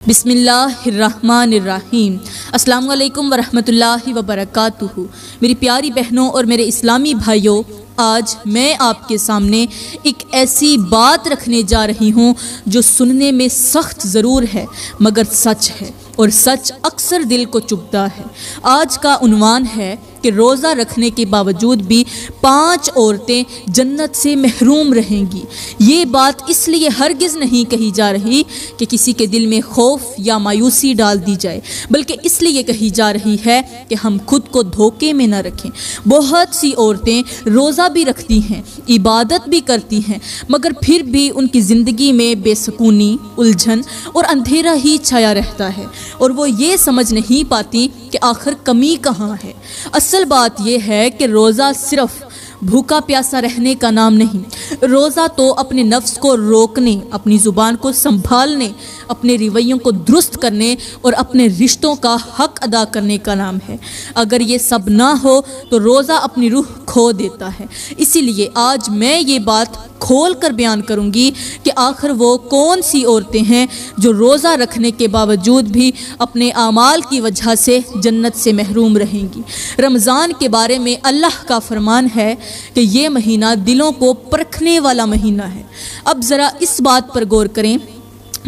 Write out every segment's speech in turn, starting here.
بسم اللہ الرحمن الرحیم۔ السلام علیکم ورحمۃ اللہ وبرکاتہ۔ میری پیاری بہنوں اور میرے اسلامی بھائیوں، آج میں آپ کے سامنے ایک ایسی بات رکھنے جا رہی ہوں جو سننے میں سخت ضرور ہے مگر سچ ہے، اور سچ اکثر دل کو چبھتا ہے۔ آج کا عنوان ہے کہ روزہ رکھنے کے باوجود بھی 5 عورتیں جنت سے محروم رہیں گی۔ یہ بات اس لیے ہرگز نہیں کہی جا رہی کہ کسی کے دل میں خوف یا مایوسی ڈال دی جائے، بلکہ اس لیے کہی جا رہی ہے کہ ہم خود کو دھوکے میں نہ رکھیں۔ بہت سی عورتیں روزہ بھی رکھتی ہیں، عبادت بھی کرتی ہیں، مگر پھر بھی ان کی زندگی میں بے سکونی، الجھن اور اندھیرا ہی چھایا رہتا ہے، اور وہ یہ سمجھ نہیں پاتی کہ آخر کمی کہاں ہے۔ اصل بات یہ ہے کہ روزہ صرف بھوکا پیاسا رہنے کا نام نہیں۔ روزہ تو اپنے نفس کو روکنے، اپنی زبان کو سنبھالنے، اپنے رویوں کو درست کرنے اور اپنے رشتوں کا حق ادا کرنے کا نام ہے۔ اگر یہ سب نہ ہو تو روزہ اپنی روح کھو دیتا ہے۔ اسی لیے آج میں یہ بات کھول کر بیان کروں گی کہ آخر وہ کون سی عورتیں ہیں جو روزہ رکھنے کے باوجود بھی اپنے اعمال کی وجہ سے جنت سے محروم رہیں گی۔ رمضان کے بارے میں اللہ کا فرمان ہے کہ یہ مہینہ دلوں کو پرکھنے والا مہینہ ہے۔ اب ذرا اس بات پر غور کریں،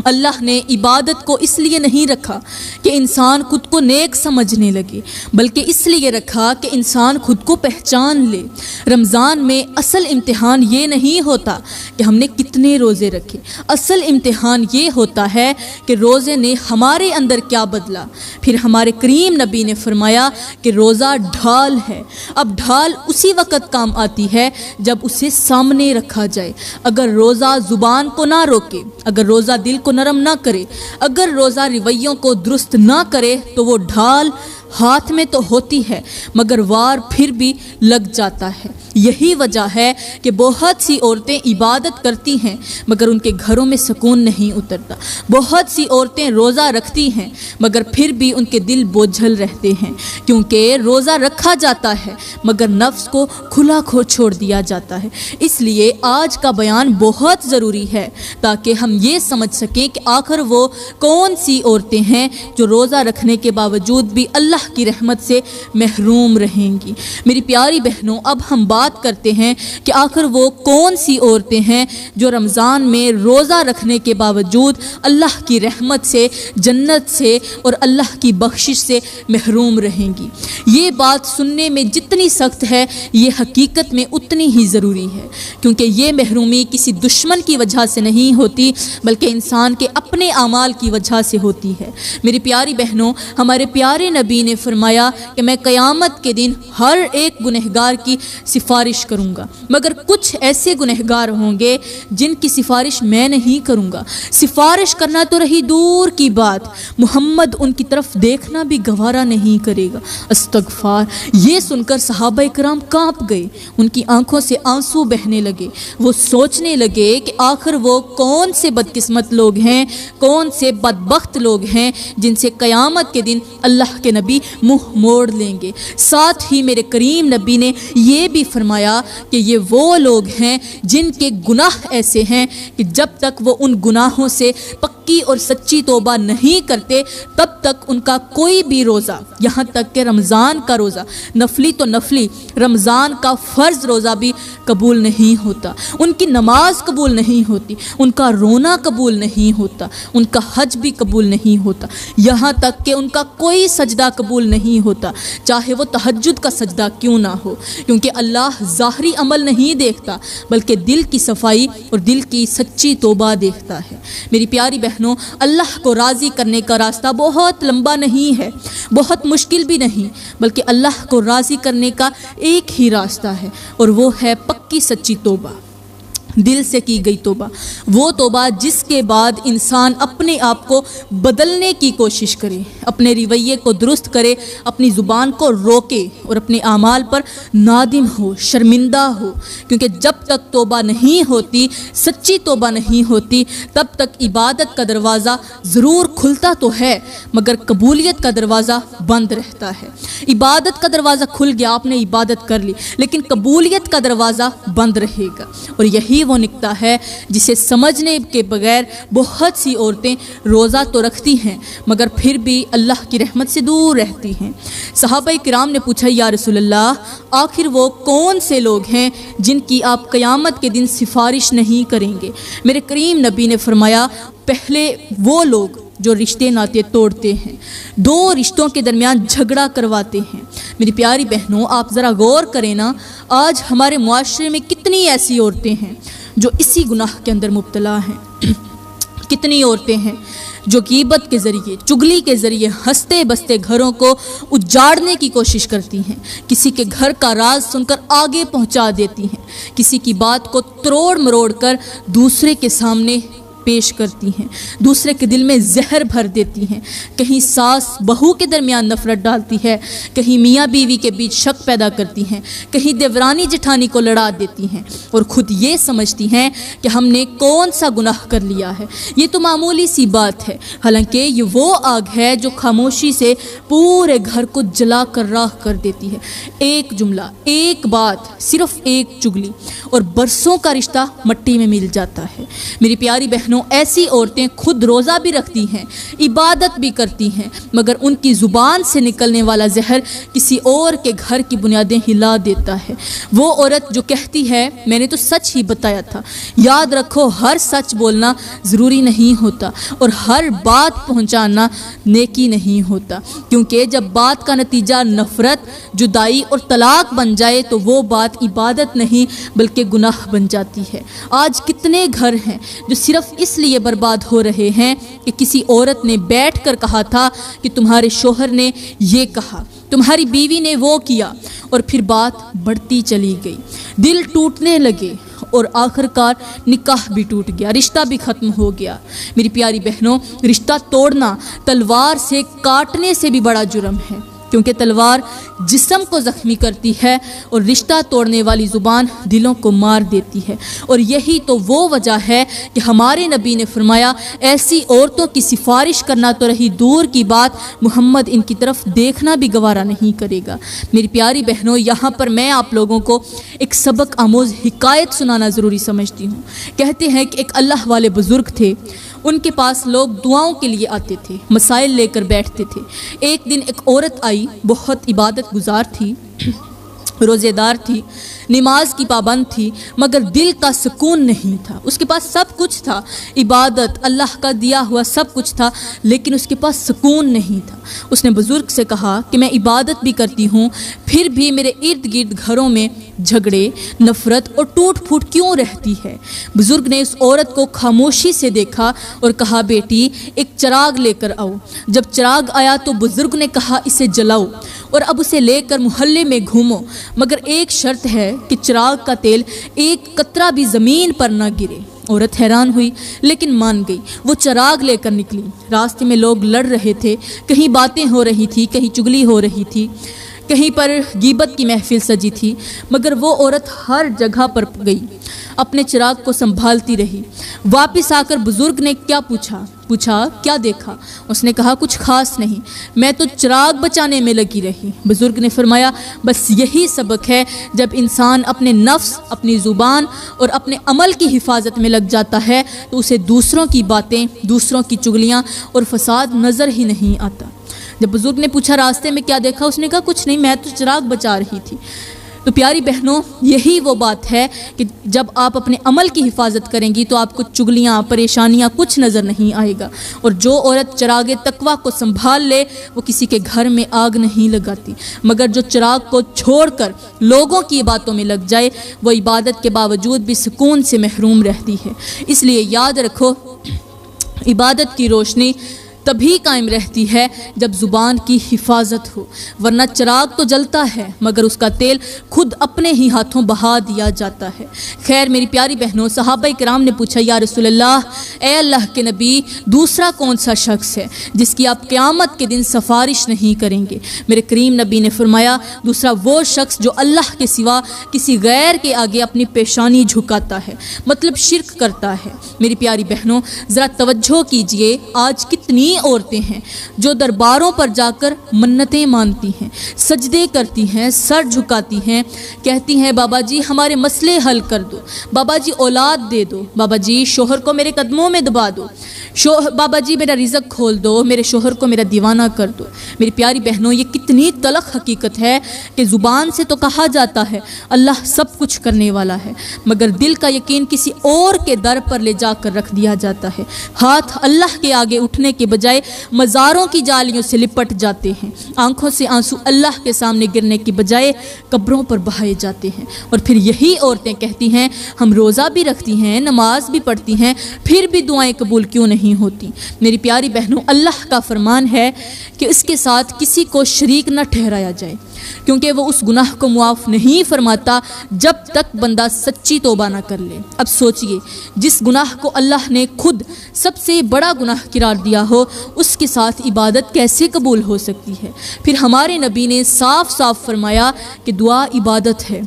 اللہ نے عبادت کو اس لیے نہیں رکھا کہ انسان خود کو نیک سمجھنے لگے، بلکہ اس لیے رکھا کہ انسان خود کو پہچان لے۔ رمضان میں اصل امتحان یہ نہیں ہوتا کہ ہم نے کتنے روزے رکھے، اصل امتحان یہ ہوتا ہے کہ روزے نے ہمارے اندر کیا بدلا۔ پھر ہمارے کریم نبی نے فرمایا کہ روزہ ڈھال ہے۔ اب ڈھال اسی وقت کام آتی ہے جب اسے سامنے رکھا جائے۔ اگر روزہ زبان کو نہ روکے، اگر روزہ دل کو نرم نہ کرے، اگر روزہ رویوں کو درست نہ کرے تو وہ ڈھال ہاتھ میں تو ہوتی ہے مگر وار پھر بھی لگ جاتا ہے۔ یہی وجہ ہے کہ بہت سی عورتیں عبادت کرتی ہیں مگر ان کے گھروں میں سکون نہیں اترتا۔ بہت سی عورتیں روزہ رکھتی ہیں مگر پھر بھی ان کے دل بوجھل رہتے ہیں، کیونکہ روزہ رکھا جاتا ہے مگر نفس کو کھلا کھو چھوڑ دیا جاتا ہے۔ اس لیے آج کا بیان بہت ضروری ہے تاکہ ہم یہ سمجھ سکیں کہ آخر وہ کون سی عورتیں ہیں جو روزہ رکھنے کے باوجود بھی اللہ کی رحمت سے محروم رہیں گی۔ میری پیاری بہنوں، اب ہم بات کرتے ہیں کہ آخر وہ کون سی عورتیں ہیں جو رمضان میں روزہ رکھنے کے باوجود اللہ کی رحمت سے، جنت سے اور اللہ کی بخشش سے محروم رہیں گی۔ یہ بات سننے میں جتنی سخت ہے، یہ حقیقت میں اتنی ہی ضروری ہے، کیونکہ یہ محرومی کسی دشمن کی وجہ سے نہیں ہوتی بلکہ انسان کے اپنے اعمال کی وجہ سے ہوتی ہے۔ میری پیاری بہنوں، ہمارے پیارے نبی نے فرمایا کہ میں قیامت کے دن ہر ایک گنہگار کی سفارش کروں گا، مگر کچھ ایسے گنہگار ہوں گے جن کی سفارش میں نہیں کروں گا۔ سفارش کرنا تو رہی دور کی بات، محمد ان کی طرف دیکھنا بھی گوارا نہیں کرے گا۔ استغفار! یہ سن کر صحابہ کرام کانپ گئے، ان کی آنکھوں سے آنسو بہنے لگے۔ وہ سوچنے لگے کہ آخر وہ کون سے بدقسمت لوگ ہیں، کون سے بدبخت لوگ ہیں جن سے قیامت کے دن اللہ کے نبی منہ موڑ لیں گے۔ ساتھ ہی میرے کریم نبی نے یہ بھی فرمایا کہ یہ وہ لوگ ہیں جن کے گناہ ایسے ہیں کہ جب تک وہ ان گناہوں سے پکی اور سچی توبہ نہیں کرتے تب تک ان کا کوئی بھی روزہ، یہاں تک کہ رمضان کا روزہ، نفلی تو نفلی، رمضان کا فرض روزہ بھی قبول نہیں ہوتا۔ ان کی نماز قبول نہیں ہوتی، ان کا رونا قبول نہیں ہوتا، ان کا حج بھی قبول نہیں ہوتا، یہاں تک کہ ان کا کوئی سجدہ قبول نہیں ہوتا، چاہے وہ تہجد کا سجدہ کیوں نہ ہو، کیونکہ اللہ ظاہری عمل نہیں دیکھتا بلکہ دل کی صفائی اور دل کی سچی توبہ دیکھتا ہے۔ میری پیاری بہنوں، اللہ کو راضی کرنے کا راستہ بہت لمبا نہیں ہے، بہت مشکل بھی نہیں، بلکہ اللہ کو راضی کرنے کا ایک ہی راستہ ہے، اور وہ ہے پکی سچی توبہ، دل سے کی گئی توبہ۔ وہ توبہ جس کے بعد انسان اپنے آپ کو بدلنے کی کوشش کرے، اپنے رویے کو درست کرے، اپنی زبان کو روکے اور اپنے اعمال پر نادم ہو، شرمندہ ہو، کیونکہ جب تک توبہ نہیں ہوتی، سچی توبہ نہیں ہوتی، تب تک عبادت کا دروازہ ضرور کھلتا تو ہے مگر قبولیت کا دروازہ بند رہتا ہے۔ عبادت کا دروازہ کھل گیا، آپ نے عبادت کر لی، لیکن قبولیت کا دروازہ بند رہے گا، اور یہی وہ نکتا ہے جسے سمجھنے کے بغیر بہت سی عورتیں روزہ تو رکھتی ہیں مگر پھر بھی اللہ کی رحمت سے دور رہتی ہیں۔ صحابہ کرام نے پوچھا یا رسول اللہ آخر وہ کون سے لوگ ہیں جن کی آپ قیامت کے دن سفارش نہیں کریں گے؟ میرے کریم نبی نے فرمایا پہلے وہ لوگ جو رشتے ناطے توڑتے ہیں، دو رشتوں کے درمیان جھگڑا کرواتے ہیں۔ میری پیاری بہنوں آپ ذرا غور کریں نا، آج ہمارے معاشرے میں کتنی ایسی عورتیں ہیں جو اسی گناہ کے اندر مبتلا ہیں، کتنی عورتیں ہیں جو غیبت کے ذریعے، چگلی کے ذریعے ہنستے بستے گھروں کو اجاڑنے کی کوشش کرتی ہیں، کسی کے گھر کا راز سن کر آگے پہنچا دیتی ہیں، کسی کی بات کو تروڑ مروڑ کر دوسرے کے سامنے پیش کرتی ہیں، دوسرے کے دل میں زہر بھر دیتی ہیں، کہیں ساس بہو کے درمیان نفرت ڈالتی ہے، کہیں میاں بیوی کے بیچ شک پیدا کرتی ہیں، کہیں دیورانی جٹھانی کو لڑا دیتی ہیں اور خود یہ سمجھتی ہیں کہ ہم نے کون سا گناہ کر لیا ہے، یہ تو معمولی سی بات ہے، حالانکہ یہ وہ آگ ہے جو خاموشی سے پورے گھر کو جلا کر راکھ کر دیتی ہے۔ ایک جملہ، ایک بات، صرف ایک چگلی اور برسوں کا رشتہ مٹی میں مل جاتا ہے۔ میری پیاری بہنوں ایسی عورتیں خود روزہ بھی رکھتی ہیں، عبادت بھی کرتی ہیں، مگر ان کی زبان سے نکلنے والا زہر کسی اور کے گھر کی بنیادیں ہلا دیتا ہے۔ وہ عورت جو کہتی ہے میں نے تو سچ ہی بتایا تھا، یاد رکھو ہر سچ بولنا ضروری نہیں ہوتا اور ہر بات پہنچانا نیکی نہیں ہوتا، کیونکہ جب بات کا نتیجہ نفرت، جدائی اور طلاق بن جائے تو وہ بات عبادت نہیں بلکہ گناہ بن جاتی ہے۔ آج کتنے گھر ہیں جو صرف اس لیے برباد ہو رہے ہیں کہ کسی عورت نے بیٹھ کر کہا تھا کہ تمہارے شوہر نے یہ کہا، تمہاری بیوی نے وہ کیا، اور پھر بات بڑھتی چلی گئی، دل ٹوٹنے لگے اور آخر کار نکاح بھی ٹوٹ گیا، رشتہ بھی ختم ہو گیا۔ میری پیاری بہنوں رشتہ توڑنا تلوار سے کاٹنے سے بھی بڑا جرم ہے، کیونکہ تلوار جسم کو زخمی کرتی ہے اور رشتہ توڑنے والی زبان دلوں کو مار دیتی ہے، اور یہی تو وہ وجہ ہے کہ ہمارے نبی نے فرمایا ایسی عورتوں کی سفارش کرنا تو رہی دور کی بات، محمد ان کی طرف دیکھنا بھی گوارا نہیں کرے گا۔ میری پیاری بہنوں یہاں پر میں آپ لوگوں کو ایک سبق آموز حکایت سنانا ضروری سمجھتی ہوں۔ کہتے ہیں کہ ایک اللہ والے بزرگ تھے، ان کے پاس لوگ دعاؤں کے لیے آتے تھے، مسائل لے کر بیٹھتے تھے۔ ایک دن ایک عورت آئی، بہت عبادت گزار تھی، روزے دار تھی، نماز کی پابند تھی، مگر دل کا سکون نہیں تھا۔ اس کے پاس سب کچھ تھا، عبادت، اللہ کا دیا ہوا سب کچھ تھا، لیکن اس کے پاس سکون نہیں تھا۔ اس نے بزرگ سے کہا کہ میں عبادت بھی کرتی ہوں، پھر بھی میرے ارد گرد گھروں میں جھگڑے، نفرت اور ٹوٹ پھوٹ کیوں رہتی ہے؟ بزرگ نے اس عورت کو خاموشی سے دیکھا اور کہا بیٹی ایک چراغ لے کر آؤ۔ جب چراغ آیا تو بزرگ نے کہا اسے جلاؤ اور اب اسے لے کر محلے میں گھومو، مگر ایک شرط ہے کہ چراغ کا تیل ایک قطرہ بھی زمین پر نہ گرے۔ عورت حیران ہوئی لیکن مان گئی۔ وہ چراغ لے کر نکلی، راستے میں لوگ لڑ رہے تھے، کہیں باتیں ہو رہی تھی، کہیں چگلی ہو رہی تھی، کہیں پر غیبت کی محفل سجی تھی، مگر وہ عورت ہر جگہ پر گئی، اپنے چراغ کو سنبھالتی رہی۔ واپس آ کر بزرگ نے کیا پوچھا کیا دیکھا؟ اس نے کہا کچھ خاص نہیں، میں تو چراغ بچانے میں لگی رہی۔ بزرگ نے فرمایا بس یہی سبق ہے، جب انسان اپنے نفس، اپنی زبان اور اپنے عمل کی حفاظت میں لگ جاتا ہے تو اسے دوسروں کی باتیں، دوسروں کی چگلیاں اور فساد نظر ہی نہیں آتا۔ جب بزرگ نے پوچھا راستے میں کیا دیکھا؟ اس نے کہا کچھ نہیں، میں تو چراغ بچا رہی تھی۔ تو پیاری بہنوں یہی وہ بات ہے کہ جب آپ اپنے عمل کی حفاظت کریں گی تو آپ کو چگلیاں، پریشانیاں کچھ نظر نہیں آئے گا، اور جو عورت چراغ تقویٰ کو سنبھال لے وہ کسی کے گھر میں آگ نہیں لگاتی، مگر جو چراغ کو چھوڑ کر لوگوں کی باتوں میں لگ جائے وہ عبادت کے باوجود بھی سکون سے محروم رہتی ہے۔ اس لیے یاد رکھو عبادت کی روشنی تبھی قائم رہتی ہے جب زبان کی حفاظت ہو، ورنہ چراغ تو جلتا ہے مگر اس کا تیل خود اپنے ہی ہاتھوں بہا دیا جاتا ہے۔ خیر میری پیاری بہنوں، صحابہ کرام نے پوچھا یا رسول اللہ، اے اللہ کے نبی دوسرا کون سا شخص ہے جس کی آپ قیامت کے دن سفارش نہیں کریں گے؟ میرے کریم نبی نے فرمایا دوسرا وہ شخص جو اللہ کے سوا کسی غیر کے آگے اپنی پیشانی جھکاتا ہے، مطلب شرک کرتا ہے۔ میری پیاری بہنوں ذرا توجہ کیجئے، آج کتنی عورتیں ہیں جو درباروں پر جا کر منتیں مانتی ہیں، سجدے کرتی ہیں، سر جھکاتی ہیں، کہتی ہیں بابا جی ہمارے مسئلے حل کر دو، بابا جی اولاد دے دو، بابا جی شوہر کو میرے قدموں میں دبا دو، بابا جی میرا رزق کھول دو، میرے شوہر کو میرا دیوانہ کر دو۔ میری پیاری بہنوں، یہ کتنی تلخ حقیقت ہے کہ زبان سے تو کہا جاتا ہے اللہ سب کچھ کرنے والا ہے، مگر دل کا یقین کسی اور کے در پر لے جا کر رکھ دیا جاتا ہے۔ ہاتھ اللہ کے آگے اٹھنے کے بجائے مزاروں کی جالیوں سے لپٹ جاتے ہیں، آنکھوں سے آنسو اللہ کے سامنے گرنے کی بجائے قبروں پر بہائے جاتے ہیں۔ اور پھر یہی عورتیں کہتی ہیں ہم روزہ بھی رکھتی ہیں، نماز بھی پڑھتی ہیں، پھر بھی دعائیں قبول کیوں نہیں ہوتی؟ میری پیاری بہنوں، اللہ کا فرمان ہے کہ اس کے ساتھ کسی کو شریک نہ ٹھہرایا جائے، کیونکہ وہ اس گناہ کو معاف نہیں فرماتا جب تک بندہ سچی توبہ نہ کر لے۔ اب سوچئے، جس گناہ کو اللہ نے خود سب سے بڑا گناہ قرار دیا ہو، اس کے ساتھ عبادت کیسے قبول ہو سکتی ہے؟ پھر ہمارے نبی نے صاف صاف فرمایا کہ دعا عبادت ہے،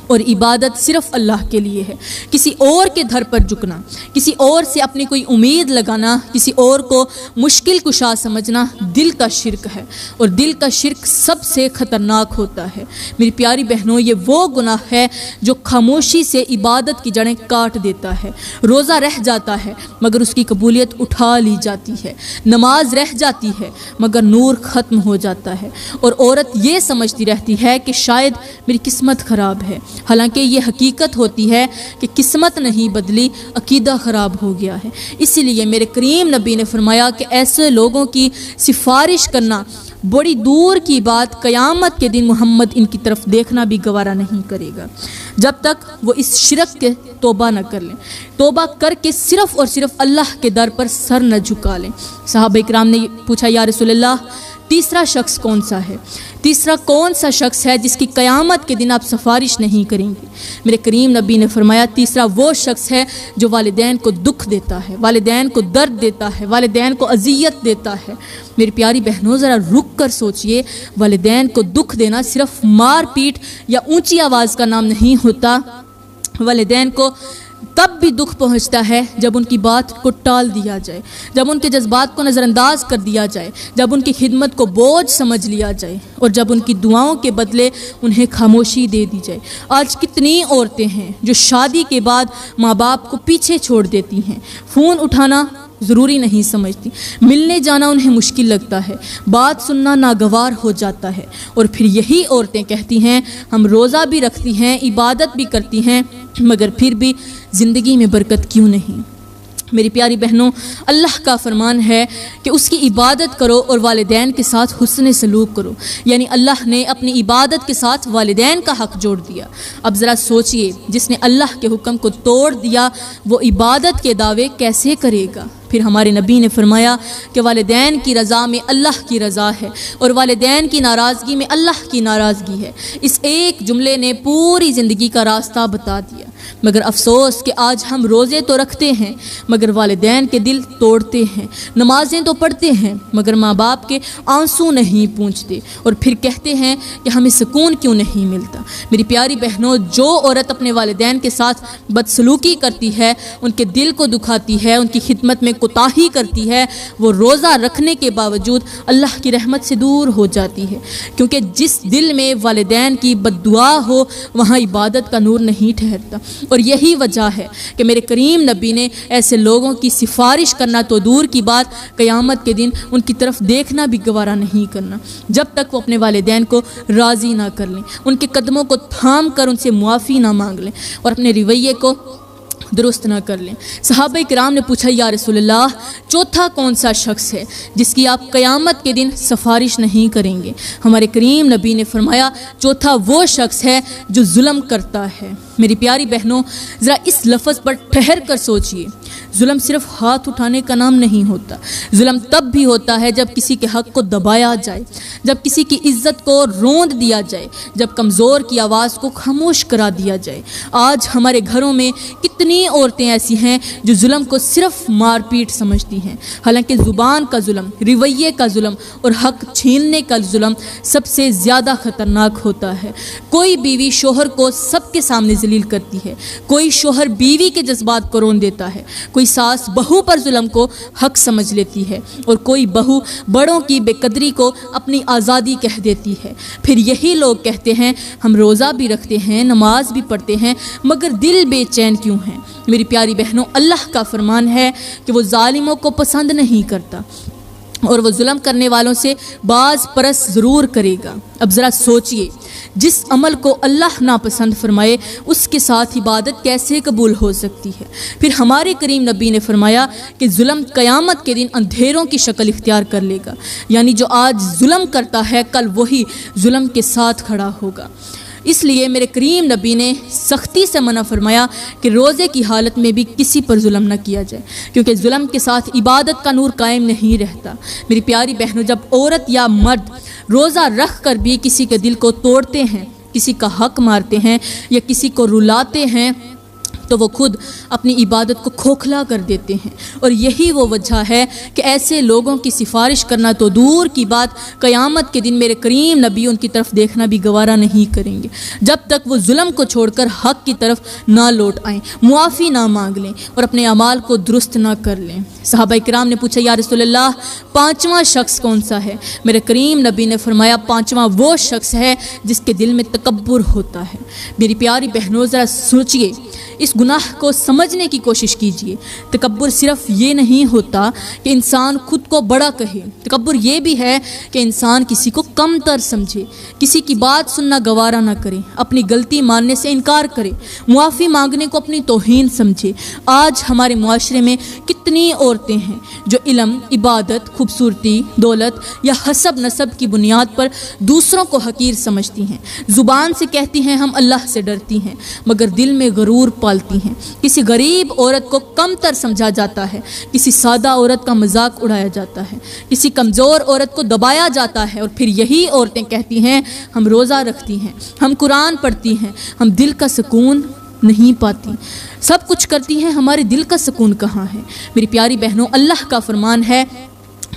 اور عبادت صرف اللہ کے لیے ہے۔ کسی اور کے دھر پر جھکنا، کسی اور سے اپنی کوئی امید لگانا، کسی اور کو مشکل کشا سمجھنا دل کا شرک ہے، اور دل کا شرک سب سے خطرناک ہوتا ہے۔ میری پیاری بہنوں، یہ وہ گناہ ہے جو خاموشی سے عبادت کی جڑیں کاٹ دیتا ہے۔ روزہ رہ جاتا ہے مگر اس کی قبولیت اٹھا لی جاتی ہے، نماز رہ جاتی ہے مگر نور ختم ہو جاتا ہے، اور عورت یہ سمجھتی رہتی ہے کہ شاید میری قسمت خراب ہے، حالانکہ یہ حقیقت ہوتی ہے کہ قسمت نہیں بدلی، عقیدہ خراب ہو گیا ہے۔ اسی لیے میرے کریم نبی نے فرمایا کہ ایسے لوگوں کی سفارش کرنا بڑی دور کی بات، قیامت کے دن محمد ان کی طرف دیکھنا بھی گوارا نہیں کرے گا، جب تک وہ اس شرک کے توبہ نہ کر لیں، توبہ کر کے صرف اور صرف اللہ کے در پر سر نہ جھکا لیں۔ صحابہ کرام نے پوچھا یا رسول اللہ تیسرا شخص کون سا ہے؟ تیسرا کون سا شخص ہے جس کی قیامت کے دن آپ سفارش نہیں کریں گے؟ میرے کریم نبی نے فرمایا تیسرا وہ شخص ہے جو والدین کو دکھ دیتا ہے، والدین کو درد دیتا ہے، والدین کو اذیت دیتا ہے۔ میری پیاری بہنوں، ذرا رک کر سوچئے، والدین کو دکھ دینا صرف مار پیٹ یا اونچی آواز کا نام نہیں ہوتا۔ والدین کو تب بھی دکھ پہنچتا ہے جب ان کی بات کو ٹال دیا جائے، جب ان کے جذبات کو نظر انداز کر دیا جائے، جب ان کی خدمت کو بوجھ سمجھ لیا جائے، اور جب ان کی دعاؤں کے بدلے انہیں خاموشی دے دی جائے۔ آج کتنی عورتیں ہیں جو شادی کے بعد ماں باپ کو پیچھے چھوڑ دیتی ہیں، فون اٹھانا ضروری نہیں سمجھتی، ملنے جانا انہیں مشکل لگتا ہے، بات سننا ناگوار ہو جاتا ہے، اور پھر یہی عورتیں کہتی ہیں ہم روزہ بھی رکھتی ہیں، عبادت بھی کرتی ہیں، مگر پھر بھی زندگی میں برکت کیوں نہیں؟ میری پیاری بہنوں، اللہ کا فرمان ہے کہ اس کی عبادت کرو اور والدین کے ساتھ حسن سلوک کرو، یعنی اللہ نے اپنی عبادت کے ساتھ والدین کا حق جوڑ دیا۔ اب ذرا سوچئے، جس نے اللہ کے حکم کو توڑ دیا وہ عبادت کے دعوے کیسے کرے گا؟ پھر ہمارے نبی نے فرمایا کہ والدین کی رضا میں اللہ کی رضا ہے، اور والدین کی ناراضگی میں اللہ کی ناراضگی ہے۔ اس ایک جملے نے پوری زندگی کا راستہ بتا دیا۔ مگر افسوس کہ آج ہم روزے تو رکھتے ہیں مگر والدین کے دل توڑتے ہیں، نمازیں تو پڑھتے ہیں مگر ماں باپ کے آنسو نہیں پونچھتے، اور پھر کہتے ہیں کہ ہمیں سکون کیوں نہیں ملتا۔ میری پیاری بہنوں، جو عورت اپنے والدین کے ساتھ بدسلوکی کرتی ہے، ان کے دل کو دکھاتی ہے، ان کی خدمت میں کوتاہی کرتی ہے، وہ روزہ رکھنے کے باوجود اللہ کی رحمت سے دور ہو جاتی ہے، کیونکہ جس دل میں والدین کی بد دعا ہو وہاں عبادت کا نور نہیں ٹھہرتا۔ اور یہی وجہ ہے کہ میرے کریم نبی نے ایسے لوگوں کی سفارش کرنا تو دور کی بات، قیامت کے دن ان کی طرف دیکھنا بھی گوارا نہیں کرنا، جب تک وہ اپنے والدین کو راضی نہ کر لیں، ان کے قدموں کو تھام کر ان سے معافی نہ مانگ لیں، اور اپنے رویے کو درست نہ کر لیں۔ صحابہ کرام نے پوچھا یا رسول اللہ چوتھا کون سا شخص ہے جس کی آپ قیامت کے دن سفارش نہیں کریں گے؟ ہمارے کریم نبی نے فرمایا چوتھا وہ شخص ہے جو ظلم کرتا ہے۔ میری پیاری بہنوں، ذرا اس لفظ پر ٹھہر کر سوچئے، ظلم صرف ہاتھ اٹھانے کا نام نہیں ہوتا، ظلم تب بھی ہوتا ہے جب کسی کے حق کو دبایا جائے، جب کسی کی عزت کو روند دیا جائے، جب کمزور کی آواز کو خاموش کرا دیا جائے۔ آج ہمارے گھروں میں کتنی عورتیں ایسی ہیں جو ظلم کو صرف مار پیٹ سمجھتی ہیں، حالانکہ زبان کا ظلم، رویے کا ظلم اور حق چھیننے کا ظلم سب سے زیادہ خطرناک ہوتا ہے۔ کوئی بیوی شوہر کو سب کے سامنے ذلیل کرتی ہے، کوئی شوہر بیوی کے جذبات کو رون دیتا ہے، کوئی کوئی ساس بہو پر ظلم کو حق سمجھ لیتی ہے اور کوئی بہو بڑوں کی بے قدری کو اپنی آزادی کہہ دیتی ہے۔ پھر یہی لوگ کہتے ہیں ہم روزہ بھی رکھتے ہیں، نماز بھی پڑھتے ہیں، مگر دل بے چین کیوں ہیں؟ میری پیاری بہنوں، اللہ کا فرمان ہے کہ وہ ظالموں کو پسند نہیں کرتا اور وہ ظلم کرنے والوں سے باز پرس ضرور کرے گا۔ اب ذرا سوچئے، جس عمل کو اللہ ناپسند فرمائے اس کے ساتھ عبادت کیسے قبول ہو سکتی ہے؟ پھر ہمارے کریم نبی نے فرمایا کہ ظلم قیامت کے دن اندھیروں کی شکل اختیار کر لے گا، یعنی جو آج ظلم کرتا ہے کل وہی ظلم کے ساتھ کھڑا ہوگا۔ اس لیے میرے کریم نبی نے سختی سے منع فرمایا کہ روزے کی حالت میں بھی کسی پر ظلم نہ کیا جائے، کیونکہ ظلم کے ساتھ عبادت کا نور قائم نہیں رہتا۔ میری پیاری بہنوں، جب عورت یا مرد روزہ رکھ کر بھی کسی کے دل کو توڑتے ہیں، کسی کا حق مارتے ہیں یا کسی کو رلاتے ہیں تو وہ خود اپنی عبادت کو کھوکھلا کر دیتے ہیں، اور یہی وہ وجہ ہے کہ ایسے لوگوں کی سفارش کرنا تو دور کی بات، قیامت کے دن میرے کریم نبی ان کی طرف دیکھنا بھی گوارا نہیں کریں گے جب تک وہ ظلم کو چھوڑ کر حق کی طرف نہ لوٹ آئیں، معافی نہ مانگ لیں اور اپنے اعمال کو درست نہ کر لیں۔ صحابہ کرام نے پوچھا یا رسول اللہ، پانچواں شخص کون سا ہے؟ میرے کریم نبی نے فرمایا پانچواں وہ شخص ہے جس کے دل میں تکبر ہوتا ہے۔ میری پیاری بہنوں، ذرا سوچئے، اس گناہ کو سمجھنے کی کوشش کیجئے۔ تکبر صرف یہ نہیں ہوتا کہ انسان خود کو بڑا کہے، تکبر یہ بھی ہے کہ انسان کسی کو کم تر سمجھے، کسی کی بات سننا گوارا نہ کرے، اپنی غلطی ماننے سے انکار کرے، معافی مانگنے کو اپنی توہین سمجھے۔ آج ہمارے معاشرے میں کتنی عورتیں ہیں جو علم، عبادت، خوبصورتی، دولت یا حسب نسب کی بنیاد پر دوسروں کو حقیر سمجھتی ہیں، زبان سے کہتی ہیں ہم اللہ سے ڈرتی ہیں، مگر دل میں غرور پالتی ہیں۔ کسی غریب عورت کو کم تر سمجھا جاتا ہے، کسی سادہ عورت کا مذاق اڑایا جاتا ہے، کسی کمزور عورت کو دبایا جاتا ہے، اور پھر یہی عورتیں کہتی ہیں ہم روزہ رکھتی ہیں، ہم قرآن پڑھتی ہیں، ہم دل کا سکون نہیں پاتی، سب کچھ کرتی ہیں، ہمارے دل کا سکون کہاں ہے؟ میری پیاری بہنوں، اللہ کا فرمان ہے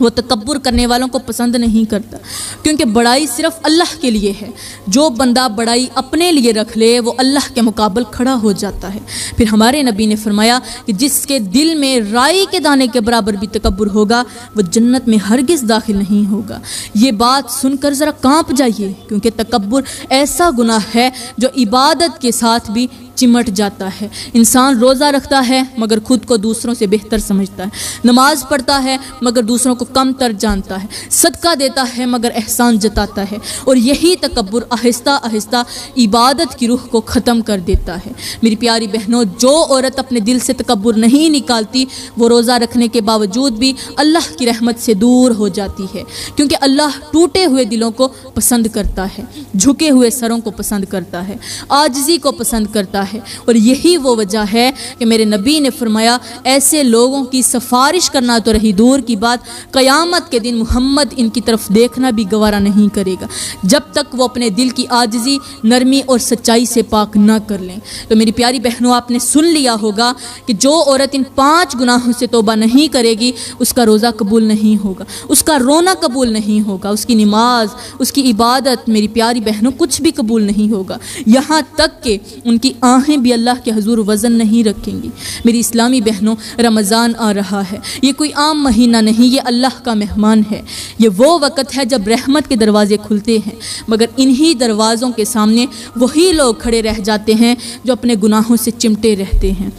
وہ تکبر کرنے والوں کو پسند نہیں کرتا، کیونکہ بڑائی صرف اللہ کے لیے ہے۔ جو بندہ بڑائی اپنے لیے رکھ لے وہ اللہ کے مقابل کھڑا ہو جاتا ہے۔ پھر ہمارے نبی نے فرمایا کہ جس کے دل میں رائی کے دانے کے برابر بھی تکبر ہوگا وہ جنت میں ہرگز داخل نہیں ہوگا۔ یہ بات سن کر ذرا کانپ جائیے، کیونکہ تکبر ایسا گناہ ہے جو عبادت کے ساتھ بھی چمٹ جاتا ہے۔ انسان روزہ رکھتا ہے مگر خود کو دوسروں سے بہتر سمجھتا ہے، نماز پڑھتا ہے مگر دوسروں کو کم تر جانتا ہے، صدقہ دیتا ہے مگر احسان جتاتا ہے، اور یہی تکبر آہستہ آہستہ عبادت کی روح کو ختم کر دیتا ہے۔ میری پیاری بہنوں، جو عورت اپنے دل سے تکبر نہیں نکالتی وہ روزہ رکھنے کے باوجود بھی اللہ کی رحمت سے دور ہو جاتی ہے، کیونکہ اللہ ٹوٹے ہوئے دلوں کو پسند کرتا ہے، جھکے ہوئے سروں کو پسند کرتا ہے، عاجزی کو پسند کرتا ہے، اور یہی وہ وجہ ہے کہ میرے نبی نے فرمایا ایسے لوگوں کی سفارش کرنا تو رہی دور کی بات، قیامت کے دن محمد ان کی طرف دیکھنا بھی گوارا نہیں کرے گا جب تک وہ اپنے دل کی عاجزی، نرمی اور سچائی سے پاک نہ کر لیں۔ تو میری پیاری بہنوں، آپ نے سن لیا ہوگا کہ جو عورت ان 5 گناہوں سے توبہ نہیں کرے گی اس کا روزہ قبول نہیں ہوگا، اس کا رونا قبول نہیں ہوگا، اس کی نماز، اس کی عبادت، میری پیاری بہنوں، کچھ بھی قبول نہیں ہوگا، یہاں تک کہ ان کی آنکھیں بھی اللہ کے حضور وزن نہیں رکھیں گی۔ میری اسلامی بہنوں، رمضان آ رہا ہے، یہ کوئی عام مہینہ نہیں، یہ اللہ کا مہمان ہے۔ یہ وہ وقت ہے جب رحمت کے دروازے کھلتے ہیں، مگر انہی دروازوں کے سامنے وہی لوگ کھڑے رہ جاتے ہیں جو اپنے گناہوں سے چمٹے رہتے ہیں۔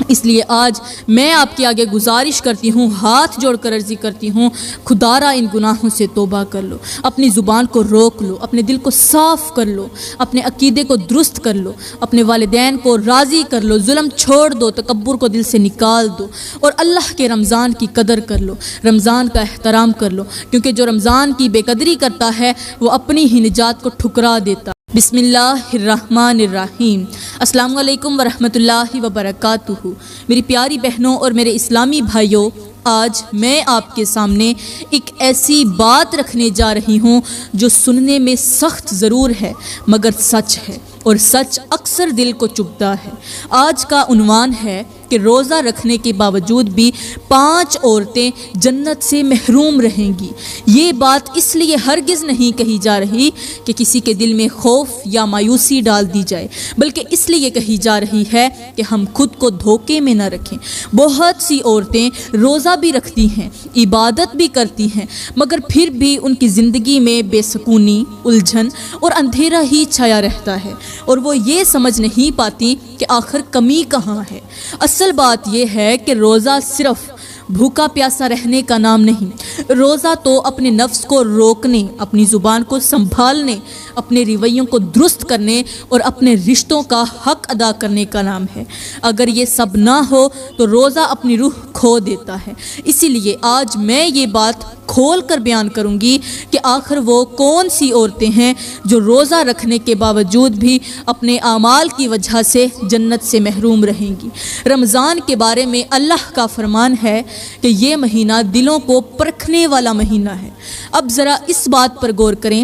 اس لیے آج میں آپ کے آگے گزارش کرتی ہوں، ہاتھ جوڑ کر عرضی کرتی ہوں، خدارا ان گناہوں سے توبہ کر لو، اپنی زبان کو روک لو، اپنے دل کو صاف کر لو، اپنے عقیدے کو درست کر لو، اپنے والدین کو راضی کر لو، ظلم چھوڑ دو، تکبر کو دل سے نکال دو، اور اللہ کے رمضان کی قدر کر لو، رمضان کا احترام کر لو، کیونکہ جو رمضان کی بے قدری کرتا ہے وہ اپنی ہی نجات کو ٹھکرا دیتا۔ بسم اللہ الرحمن الرحیم۔ السلام علیکم ورحمۃ اللہ وبرکاتہ۔ میری پیاری بہنوں اور میرے اسلامی بھائیوں، آج میں آپ کے سامنے ایک ایسی بات رکھنے جا رہی ہوں جو سننے میں سخت ضرور ہے مگر سچ ہے، اور سچ اکثر دل کو چبھتا ہے۔ آج کا عنوان ہے کہ روزہ رکھنے کے باوجود بھی 5 عورتیں جنت سے محروم رہیں گی۔ یہ بات اس لیے ہرگز نہیں کہی جا رہی کہ کسی کے دل میں خوف یا مایوسی ڈال دی جائے، بلکہ اس لیے کہی جا رہی ہے کہ ہم خود کو دھوکے میں نہ رکھیں۔ بہت سی عورتیں روزہ بھی رکھتی ہیں، عبادت بھی کرتی ہیں، مگر پھر بھی ان کی زندگی میں بے سکونی، الجھن اور اندھیرا ہی چھایا رہتا ہے، اور وہ یہ سمجھ نہیں پاتی کہ آخر کمی کہاں ہے۔ اصل بات یہ ہے کہ روزہ صرف بھوکا پیاسا رہنے کا نام نہیں، روزہ تو اپنے نفس کو روکنے، اپنی زبان کو سنبھالنے، اپنے رویوں کو درست کرنے اور اپنے رشتوں کا حق ادا کرنے کا نام ہے۔ اگر یہ سب نہ ہو تو روزہ اپنی روح کھو دیتا ہے۔ اسی لیے آج میں یہ بات کھول کر بیان کروں گی کہ آخر وہ کون سی عورتیں ہیں جو روزہ رکھنے کے باوجود بھی اپنے اعمال کی وجہ سے جنت سے محروم رہیں گی۔ رمضان کے بارے میں اللہ کا فرمان ہے کہ یہ مہینہ دلوں کو پرکھنے والا مہینہ ہے۔ اب ذرا اس بات پر غور کریں،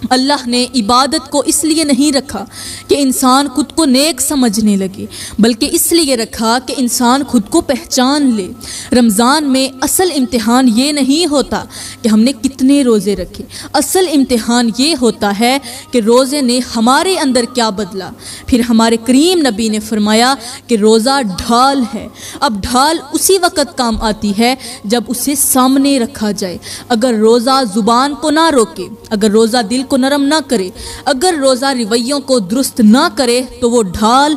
اللہ نے عبادت کو اس لیے نہیں رکھا کہ انسان خود کو نیک سمجھنے لگے، بلکہ اس لیے رکھا کہ انسان خود کو پہچان لے۔ رمضان میں اصل امتحان یہ نہیں ہوتا کہ ہم نے کتنے روزے رکھے، اصل امتحان یہ ہوتا ہے کہ روزے نے ہمارے اندر کیا بدلا۔ پھر ہمارے کریم نبی نے فرمایا کہ روزہ ڈھال ہے۔ اب ڈھال اسی وقت کام آتی ہے جب اسے سامنے رکھا جائے۔ اگر روزہ زبان کو نہ روکے، اگر روزہ دل کو نرم نہ کرے، اگر روزہ رویوں کو درست نہ کرے تو وہ ڈھال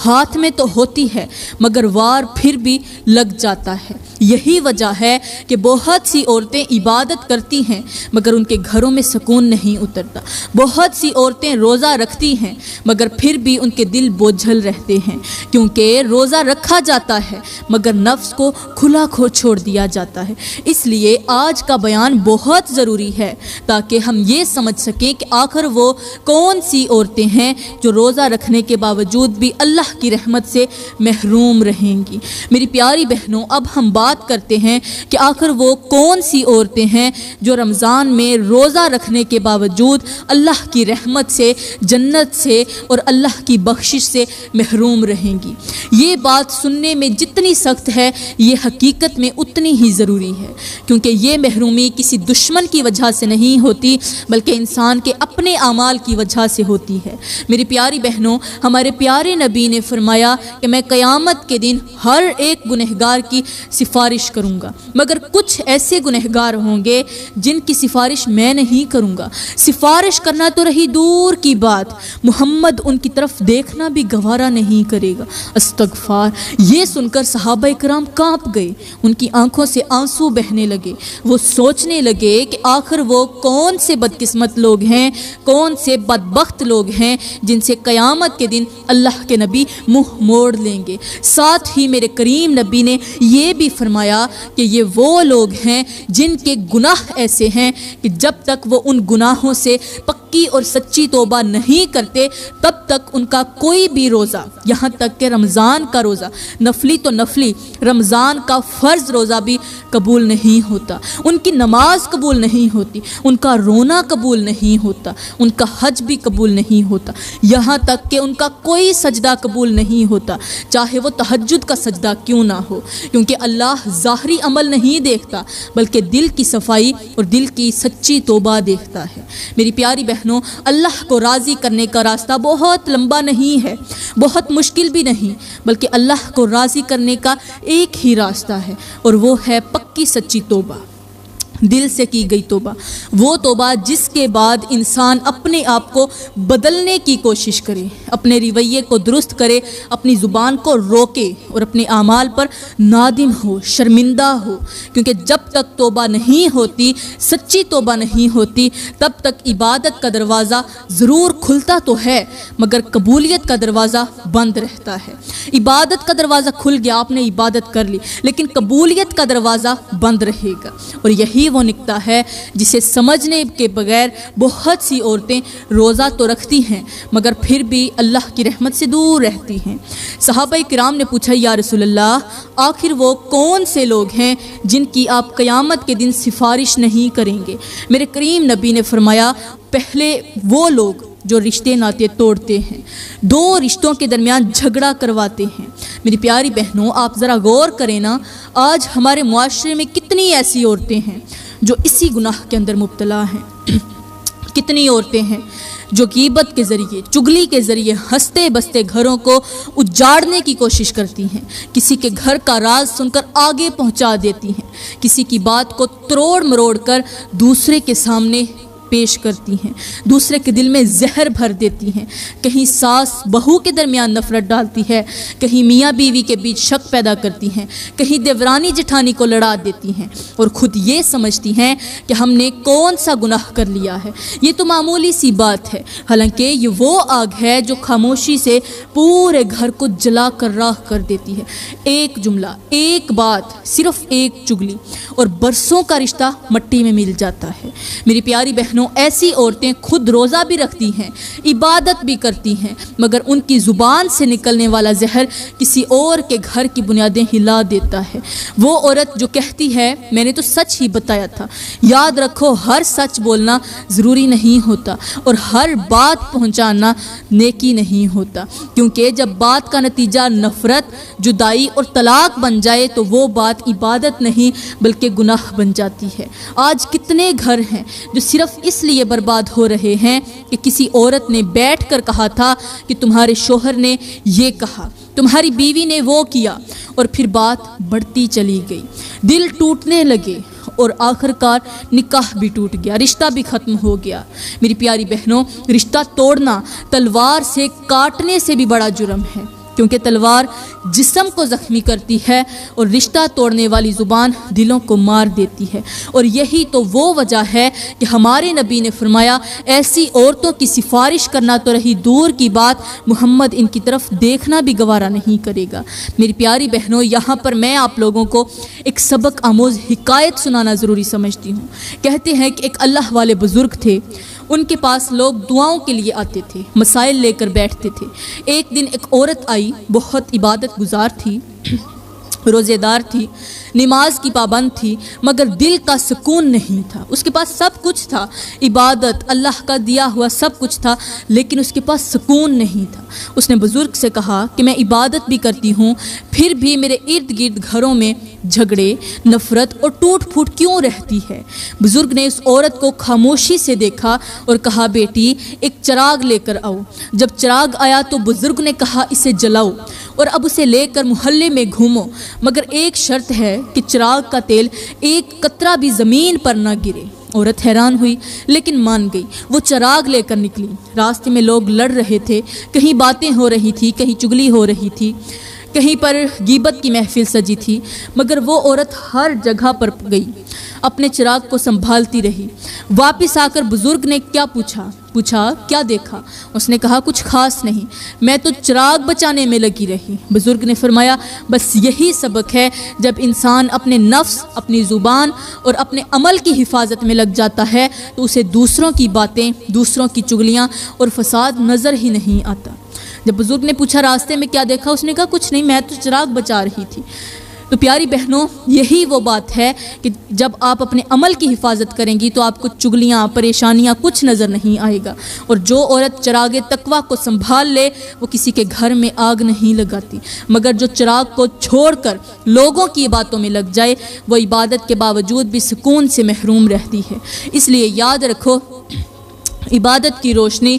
ہاتھ میں تو ہوتی ہے مگر وار پھر بھی لگ جاتا ہے۔ یہی وجہ ہے کہ بہت سی عورتیں عبادت کرتی ہیں مگر ان کے گھروں میں سکون نہیں اترتا۔ بہت سی عورتیں روزہ رکھتی ہیں مگر پھر بھی ان کے دل بوجھل رہتے ہیں، کیونکہ روزہ رکھا جاتا ہے مگر نفس کو کھلا کھو چھوڑ دیا جاتا ہے۔ اس لیے آج کا بیان بہت ضروری ہے تاکہ ہم یہ سمجھ سکیں کہ آخر وہ کون سی عورتیں ہیں جو روزہ رکھنے کے باوجود بھی اللہ کی رحمت سے محروم رہیں گی۔ میری پیاری بہنوں، اب ہم بات کرتے ہیں کہ آخر وہ کون سی عورتیں ہیں جو رمضان میں روزہ رکھنے کے باوجود اللہ کی رحمت سے، جنت سے اور اللہ کی بخشش سے محروم رہیں گی۔ یہ بات سننے میں جتنی سخت ہے، یہ حقیقت میں اتنی ہی ضروری ہے، کیونکہ یہ محرومی کسی دشمن کی وجہ سے نہیں ہوتی بلکہ انسان کے اپنے اعمال کی وجہ سے ہوتی ہے۔ میری پیاری بہنوں، ہمارے پیارے نبی نے فرمایا کہ میں قیامت کے دن ہر ایک گنہگار کی سفارش کروں گا، مگر کچھ ایسے گنہگار ہوں گے جن کی سفارش میں نہیں کروں گا۔ سفارش کرنا تو رہی دور کی بات، محمد ان کی طرف دیکھنا بھی گوارا نہیں کرے گا۔ استغفار! یہ سن کر صحابہ کرام کانپ گئے، ان کی آنکھوں سے آنسو بہنے لگے۔ وہ سوچنے لگے کہ آخر وہ کون سے بدقسمت لوگ ہیں، کون سے بدبخت لوگ ہیں جن سے قیامت کے دن اللہ کے نبی منہ موڑ لیں گے۔ ساتھ ہی میرے کریم نبی نے یہ بھی فرمایا کہ یہ وہ لوگ ہیں جن کے گناہ ایسے ہیں کہ جب تک وہ ان گناہوں سے پکی اور سچی توبہ نہیں کرتے تب تک ان کا کوئی بھی روزہ، یہاں تک کہ رمضان کا روزہ، نفلی تو نفلی، رمضان کا فرض روزہ بھی قبول نہیں ہوتا، ان کی نماز قبول نہیں ہوتی، ان کا رونا قبول نہیں ہوتا، ان کا حج بھی قبول نہیں ہوتا، یہاں تک کہ ان کا کوئی سجدہ قبول نہیں ہوتا، چاہے وہ تہجد کا سجدہ کیوں نہ ہو، کیونکہ اللہ ظاہری عمل نہیں دیکھتا بلکہ دل کی صفائی اور دل کی سچی توبہ دیکھتا ہے۔ میری پیاری بہنوں، اللہ کو راضی کرنے کا راستہ بہت لمبا نہیں ہے، بہت مشکل بھی نہیں، بلکہ اللہ کو راضی کرنے کا ایک ہی راستہ ہے اور وہ ہے پکی سچی توبہ، دل سے کی گئی توبہ، وہ توبہ جس کے بعد انسان اپنے آپ کو بدلنے کی کوشش کرے، اپنے رویے کو درست کرے، اپنی زبان کو روکے اور اپنے اعمال پر نادم ہو، شرمندہ ہو، کیونکہ جب تک توبہ نہیں ہوتی، سچی توبہ نہیں ہوتی، تب تک عبادت کا دروازہ ضرور کھلتا تو ہے مگر قبولیت کا دروازہ بند رہتا ہے۔ عبادت کا دروازہ کھل گیا، آپ نے عبادت کر لی، لیکن قبولیت کا دروازہ بند رہے گا، اور یہی وہ نکتہ ہے جسے سمجھنے کے بغیر بہت سی عورتیں روزہ تو رکھتی ہیں مگر پھر بھی اللہ کی رحمت سے دور رہتی ہیں۔ صحابہ کرام نے پوچھا، یا رسول اللہ، آخر وہ کون سے لوگ ہیں جن کی آپ قیامت کے دن سفارش نہیں کریں گے؟ میرے کریم نبی نے فرمایا، پہلے وہ لوگ جو رشتے ناتے توڑتے ہیں، دو رشتوں کے درمیان جھگڑا کرواتے ہیں۔ میری پیاری بہنوں، آپ ذرا غور کریں نا، آج ہمارے معاشرے میں کتنی ایسی عورتیں ہیں جو اسی گناہ کے اندر مبتلا ہیں، کتنی عورتیں ہیں جو غیبت کے ذریعے، چگلی کے ذریعے ہنستے بستے گھروں کو اجاڑنے کی کوشش کرتی ہیں، کسی کے گھر کا راز سن کر آگے پہنچا دیتی ہیں، کسی کی بات کو تروڑ مروڑ کر دوسرے کے سامنے پیش کرتی ہیں، دوسرے کے دل میں زہر بھر دیتی ہیں، کہیں ساس بہو کے درمیان نفرت ڈالتی ہے، کہیں میاں بیوی کے بیچ شک پیدا کرتی ہیں، کہیں دیورانی جٹھانی کو لڑا دیتی ہیں، اور خود یہ سمجھتی ہیں کہ ہم نے کون سا گناہ کر لیا ہے، یہ تو معمولی سی بات ہے، حالانکہ یہ وہ آگ ہے جو خاموشی سے پورے گھر کو جلا کر راکھ کر دیتی ہے۔ ایک جملہ، ایک بات، صرف ایک چگلی اور برسوں کا رشتہ مٹی میں مل جاتا ہے۔ میری پیاری بہنوں، ایسی عورتیں خود روزہ بھی رکھتی ہیں، عبادت بھی کرتی ہیں، مگر ان کی زبان سے نکلنے والا زہر کسی اور کے گھر کی بنیادیں ہلا دیتا ہے۔ وہ عورت جو کہتی ہے میں نے تو سچ ہی بتایا تھا، یاد رکھو ہر سچ بولنا ضروری نہیں ہوتا اور ہر بات پہنچانا نیکی نہیں ہوتا، کیونکہ جب بات کا نتیجہ نفرت، جدائی اور طلاق بن جائے تو وہ بات عبادت نہیں بلکہ گناہ بن جاتی ہے۔ آج کتنے گھر ہیں جو صرف اس لیے برباد ہو رہے ہیں کہ کسی عورت نے بیٹھ کر کہا تھا کہ تمہارے شوہر نے یہ کہا، تمہاری بیوی نے وہ کیا، اور پھر بات بڑھتی چلی گئی، دل ٹوٹنے لگے اور آخر کار نکاح بھی ٹوٹ گیا، رشتہ بھی ختم ہو گیا۔ میری پیاری بہنوں، رشتہ توڑنا تلوار سے کاٹنے سے بھی بڑا جرم ہے، کیونکہ تلوار جسم کو زخمی کرتی ہے اور رشتہ توڑنے والی زبان دلوں کو مار دیتی ہے، اور یہی تو وہ وجہ ہے کہ ہمارے نبی نے فرمایا ایسی عورتوں کی سفارش کرنا تو رہی دور کی بات، محمد ان کی طرف دیکھنا بھی گوارا نہیں کرے گا۔ میری پیاری بہنوں، یہاں پر میں آپ لوگوں کو ایک سبق آموز حکایت سنانا ضروری سمجھتی ہوں۔ کہتے ہیں کہ ایک اللہ والے بزرگ تھے، ان کے پاس لوگ دعاؤں کے لیے آتے تھے، مسائل لے کر بیٹھتے تھے۔ ایک دن ایک عورت آئی، بہت عبادت گزار تھی، روزے دار تھی، نماز کی پابند تھی، مگر دل کا سکون نہیں تھا۔ اس کے پاس سب کچھ تھا، عبادت، اللہ کا دیا ہوا سب کچھ تھا، لیکن اس کے پاس سکون نہیں تھا۔ اس نے بزرگ سے کہا کہ میں عبادت بھی کرتی ہوں، پھر بھی میرے ارد گرد گھروں میں جھگڑے، نفرت اور ٹوٹ پھوٹ کیوں رہتی ہے؟ بزرگ نے اس عورت کو خاموشی سے دیکھا اور کہا بیٹی ایک چراغ لے کر آؤ۔ جب چراغ آیا تو بزرگ نے کہا اسے جلاؤ اور اب اسے لے کر محلے میں گھومو، مگر ایک شرط ہے کہ چراغ کا تیل ایک قطرہ بھی زمین پر نہ گرے۔ عورت حیران ہوئی لیکن مان گئی۔ وہ چراغ لے کر نکلی، راستے میں لوگ لڑ رہے تھے، کہیں باتیں ہو رہی تھی، کہیں چگلی ہو رہی تھی، کہیں پر غیبت کی محفل سجی تھی، مگر وہ عورت ہر جگہ پر گئی، اپنے چراغ کو سنبھالتی رہی۔ واپس آ کر بزرگ نے کیا پوچھا کیا دیکھا؟ اس نے کہا کچھ خاص نہیں، میں تو چراغ بچانے میں لگی رہی۔ بزرگ نے فرمایا بس یہی سبق ہے، جب انسان اپنے نفس، اپنی زبان اور اپنے عمل کی حفاظت میں لگ جاتا ہے تو اسے دوسروں کی باتیں، دوسروں کی چگلیاں اور فساد نظر ہی نہیں آتا۔ جب بزرگ نے پوچھا راستے میں کیا دیکھا؟ اس نے کہا کچھ نہیں، میں تو چراغ بچا رہی تھی۔ تو پیاری بہنوں، یہی وہ بات ہے کہ جب آپ اپنے عمل کی حفاظت کریں گی تو آپ کو چگلیاں، پریشانیاں کچھ نظر نہیں آئے گا، اور جو عورت چراغ تقویٰ کو سنبھال لے وہ کسی کے گھر میں آگ نہیں لگاتی، مگر جو چراغ کو چھوڑ کر لوگوں کی باتوں میں لگ جائے وہ عبادت کے باوجود بھی سکون سے محروم رہتی ہے۔ اس لیے یاد رکھو، عبادت کی روشنی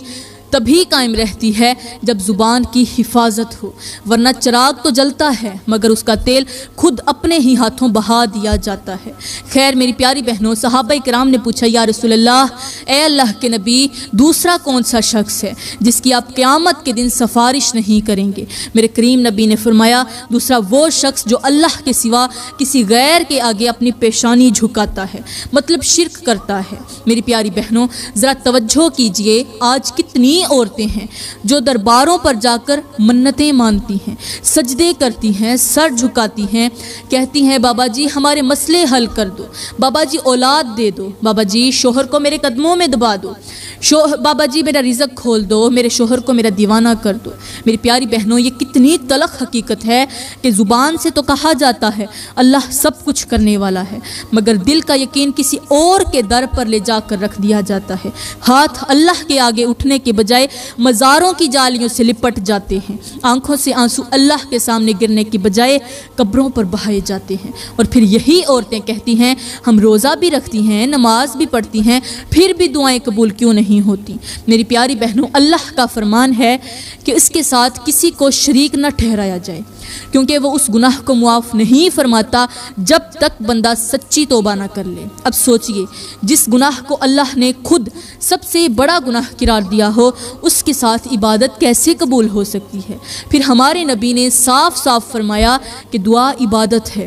تبھی قائم رہتی ہے جب زبان کی حفاظت ہو، ورنہ چراغ تو جلتا ہے مگر اس کا تیل خود اپنے ہی ہاتھوں بہا دیا جاتا ہے۔ خیر میری پیاری بہنوں، صحابہ کرام نے پوچھا یا رسول اللہ، اے اللہ کے نبی، دوسرا کون سا شخص ہے جس کی آپ قیامت کے دن سفارش نہیں کریں گے؟ میرے کریم نبی نے فرمایا دوسرا وہ شخص جو اللہ کے سوا کسی غیر کے آگے اپنی پیشانی جھکاتا ہے، مطلب شرک کرتا ہے۔ میری پیاری بہنوں ذرا توجہ کیجئے، آج کتنی عورتیں ہیں جو درباروں پر جا کر منتیں مانتی ہیں، سجدے کرتی ہیں، سر جھکاتی ہیں، کہتی ہیں بابا جی ہمارے مسئلے حل کر دو، بابا جی اولاد دے دو، بابا جی شوہر کو میرے قدموں میں دبا دو، بابا جی میرا رزق کھول دو، میرے شوہر کو میرا دیوانہ کر دو۔ میری پیاری بہنوں یہ کتنی تلخ حقیقت ہے کہ زبان سے تو کہا جاتا ہے اللہ سب کچھ کرنے والا ہے، مگر دل کا یقین کسی اور کے در پر لے جا کر رکھ دیا جاتا ہے۔ ہاتھ اللہ کے آگے اٹھنے کے بجائے بجائے مزاروں کی جالیوں سے لپٹ جاتے ہیں، آنکھوں سے آنسو اللہ کے سامنے گرنے کی بجائے قبروں پر بہائے جاتے ہیں۔ اور پھر یہی عورتیں کہتی ہیں ہم روزہ بھی رکھتی ہیں، نماز بھی پڑھتی ہیں، پھر بھی دعائیں قبول کیوں نہیں ہوتی؟ میری پیاری بہنوں، اللہ کا فرمان ہے کہ اس کے ساتھ کسی کو شریک نہ ٹھہرایا جائے، کیونکہ وہ اس گناہ کو معاف نہیں فرماتا جب تک بندہ سچی توبہ نہ کر لے۔ اب سوچئے، جس گناہ کو اللہ نے خود سب سے بڑا گناہ قرار دیا ہو، اس کے ساتھ عبادت کیسے قبول ہو سکتی ہے؟ پھر ہمارے نبی نے صاف صاف فرمایا کہ دعا عبادت ہے،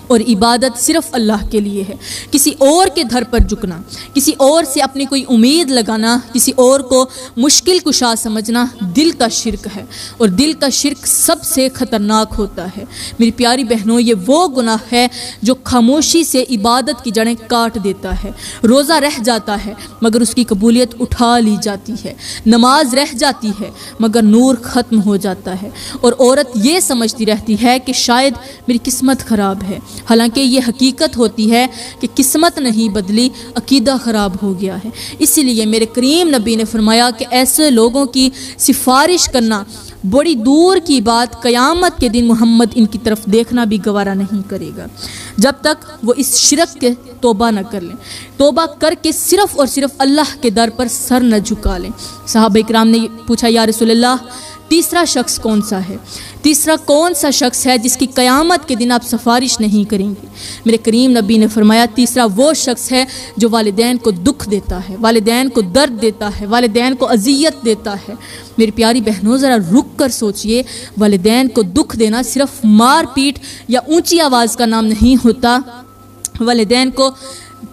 اور عبادت صرف اللہ کے لیے ہے۔ کسی اور کے دھر پر جھکنا، کسی اور سے اپنی کوئی امید لگانا، کسی اور کو مشکل کشا سمجھنا دل کا شرک ہے، اور دل کا شرک سب سے خطرناک ہوتا ہے۔ میری پیاری بہنوں، یہ وہ گناہ ہے جو خاموشی سے عبادت کی جڑیں کاٹ دیتا ہے۔ روزہ رہ جاتا ہے مگر اس کی قبولیت اٹھا لی جاتی ہے، نماز رہ جاتی ہے مگر نور ختم ہو جاتا ہے، اور عورت یہ سمجھتی رہتی ہے کہ شاید میری قسمت خراب ہے، حالانکہ یہ حقیقت ہوتی ہے کہ قسمت نہیں بدلی، عقیدہ خراب ہو گیا ہے۔ اسی لیے میرے کریم نبی نے فرمایا کہ ایسے لوگوں کی سفارش کرنا بڑی دور کی بات، قیامت کے دن محمد ان کی طرف دیکھنا بھی گوارا نہیں کرے گا، جب تک وہ اس شرک کے توبہ نہ کر لیں، توبہ کر کے صرف اور صرف اللہ کے در پر سر نہ جھکا لیں۔ صحابہ اکرام نے پوچھا یا رسول اللہ، تیسرا شخص کون سا ہے؟ تیسرا کون سا شخص ہے جس کی قیامت کے دن آپ سفارش نہیں کریں گے؟ میرے کریم نبی نے فرمایا تیسرا وہ شخص ہے جو والدین کو دکھ دیتا ہے، والدین کو درد دیتا ہے، والدین کو اذیت دیتا ہے۔ میری پیاری بہنوں، ذرا رک کر سوچئے، والدین کو دکھ دینا صرف مار پیٹ یا اونچی آواز کا نام نہیں ہوتا۔ والدین کو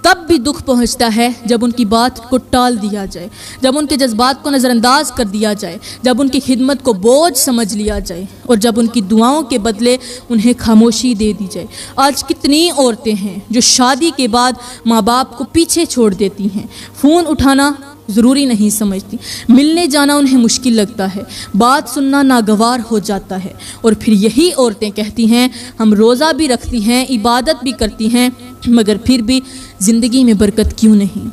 تب بھی دکھ پہنچتا ہے جب ان کی بات کو ٹال دیا جائے، جب ان کے جذبات کو نظر انداز کر دیا جائے، جب ان کی خدمت کو بوجھ سمجھ لیا جائے، اور جب ان کی دعاؤں کے بدلے انہیں خاموشی دے دی جائے۔ آج کتنی عورتیں ہیں جو شادی کے بعد ماں باپ کو پیچھے چھوڑ دیتی ہیں، فون اٹھانا ضروری نہیں سمجھتی، ملنے جانا انہیں مشکل لگتا ہے، بات سننا ناگوار ہو جاتا ہے، اور پھر یہی عورتیں کہتی ہیں ہم روزہ بھی رکھتی ہیں، عبادت بھی کرتی ہیں، مگر پھر بھی زندگی میں برکت کیوں نہیں؟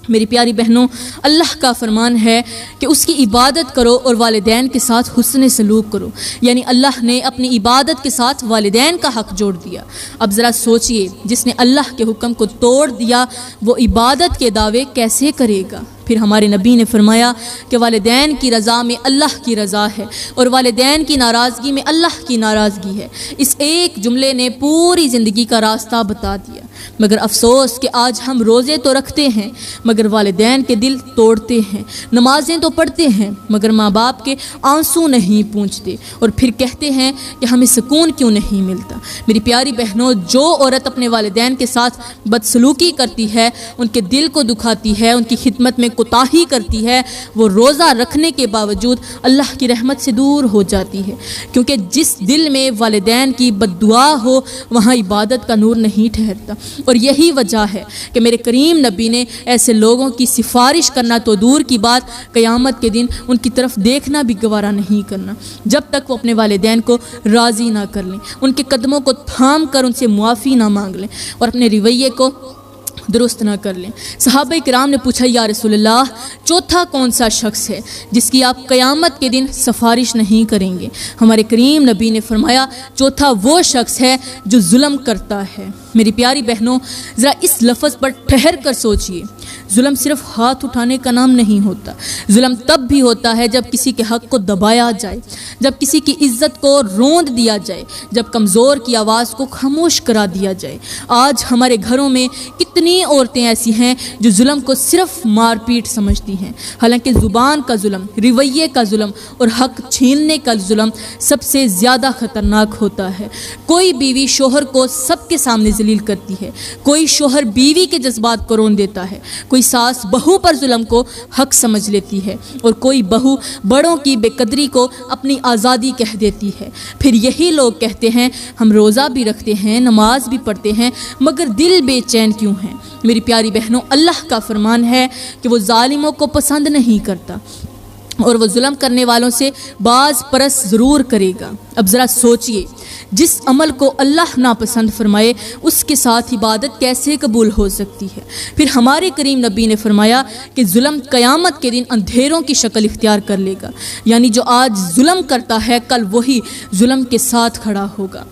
میری پیاری بہنوں، اللہ کا فرمان ہے کہ اس کی عبادت کرو اور والدین کے ساتھ حسن سلوک کرو، یعنی اللہ نے اپنی عبادت کے ساتھ والدین کا حق جوڑ دیا۔ اب ذرا سوچئے، جس نے اللہ کے حکم کو توڑ دیا وہ عبادت کے دعوے کیسے کرے گا؟ پھر ہمارے نبی نے فرمایا کہ والدین کی رضا میں اللہ کی رضا ہے، اور والدین کی ناراضگی میں اللہ کی ناراضگی ہے۔ اس ایک جملے نے پوری زندگی کا راستہ بتا دیا۔ مگر افسوس کہ آج ہم روزے تو رکھتے ہیں مگر والدین کے دل توڑتے ہیں، نمازیں تو پڑھتے ہیں مگر ماں باپ کے آنسو نہیں پونچھتے، اور پھر کہتے ہیں کہ ہمیں سکون کیوں نہیں ملتا۔ میری پیاری بہنوں، جو عورت اپنے والدین کے ساتھ بدسلوکی کرتی ہے، ان کے دل کو دکھاتی ہے، ان کی خدمت میں کوتاہی کرتی ہے، وہ روزہ رکھنے کے باوجود اللہ کی رحمت سے دور ہو جاتی ہے، کیونکہ جس دل میں والدین کی بد دعا ہو وہاں عبادت کا نور نہیں ٹھہرتا۔ اور یہی وجہ ہے کہ میرے کریم نبی نے ایسے لوگوں کی سفارش کرنا تو دور کی بات، قیامت کے دن ان کی طرف دیکھنا بھی گوارا نہیں کرنا، جب تک وہ اپنے والدین کو راضی نہ کر لیں، ان کے قدموں کو تھام کر ان سے معافی نہ مانگ لیں، اور اپنے رویے کو درست نہ کر لیں۔ صحابہ کرام نے پوچھا یا رسول اللہ، چوتھا کون سا شخص ہے جس کی آپ قیامت کے دن سفارش نہیں کریں گے؟ ہمارے کریم نبی نے فرمایا چوتھا وہ شخص ہے جو ظلم کرتا ہے۔ میری پیاری بہنوں، ذرا اس لفظ پر ٹھہر کر سوچئے، ظلم صرف ہاتھ اٹھانے کا نام نہیں ہوتا، ظلم تب بھی ہوتا ہے جب کسی کے حق کو دبایا جائے، جب کسی کی عزت کو روند دیا جائے، جب کمزور کی آواز کو خاموش کرا دیا جائے۔ آج ہمارے گھروں میں کتنی عورتیں ایسی ہیں جو ظلم کو صرف مار پیٹ سمجھتی ہیں، حالانکہ زبان کا ظلم، رویے کا ظلم اور حق چھیننے کا ظلم سب سے زیادہ خطرناک ہوتا ہے۔ کوئی بیوی شوہر کو سب کے سامنے ذلیل کرتی ہے، کوئی شوہر بیوی کے جذبات کو رون دیتا ہے، کوئی ساس بہو پر ظلم کو حق سمجھ لیتی ہے، اور کوئی بہو بڑوں کی بے قدری کو اپنی آزادی کہہ دیتی ہے۔ پھر یہی لوگ کہتے ہیں ہم روزہ بھی رکھتے ہیں، نماز بھی پڑھتے ہیں، مگر دل بے چین کیوں ہیں؟ میری پیاری بہنوں، اللہ کا فرمان ہے کہ وہ ظالموں کو پسند نہیں کرتا، اور وہ ظلم کرنے والوں سے باز پرس ضرور کرے گا۔ اب ذرا سوچئے، جس عمل کو اللہ ناپسند فرمائے اس کے ساتھ عبادت کیسے قبول ہو سکتی ہے؟ پھر ہمارے کریم نبی نے فرمایا کہ ظلم قیامت کے دن اندھیروں کی شکل اختیار کر لے گا، یعنی جو آج ظلم کرتا ہے کل وہی ظلم کے ساتھ کھڑا ہوگا۔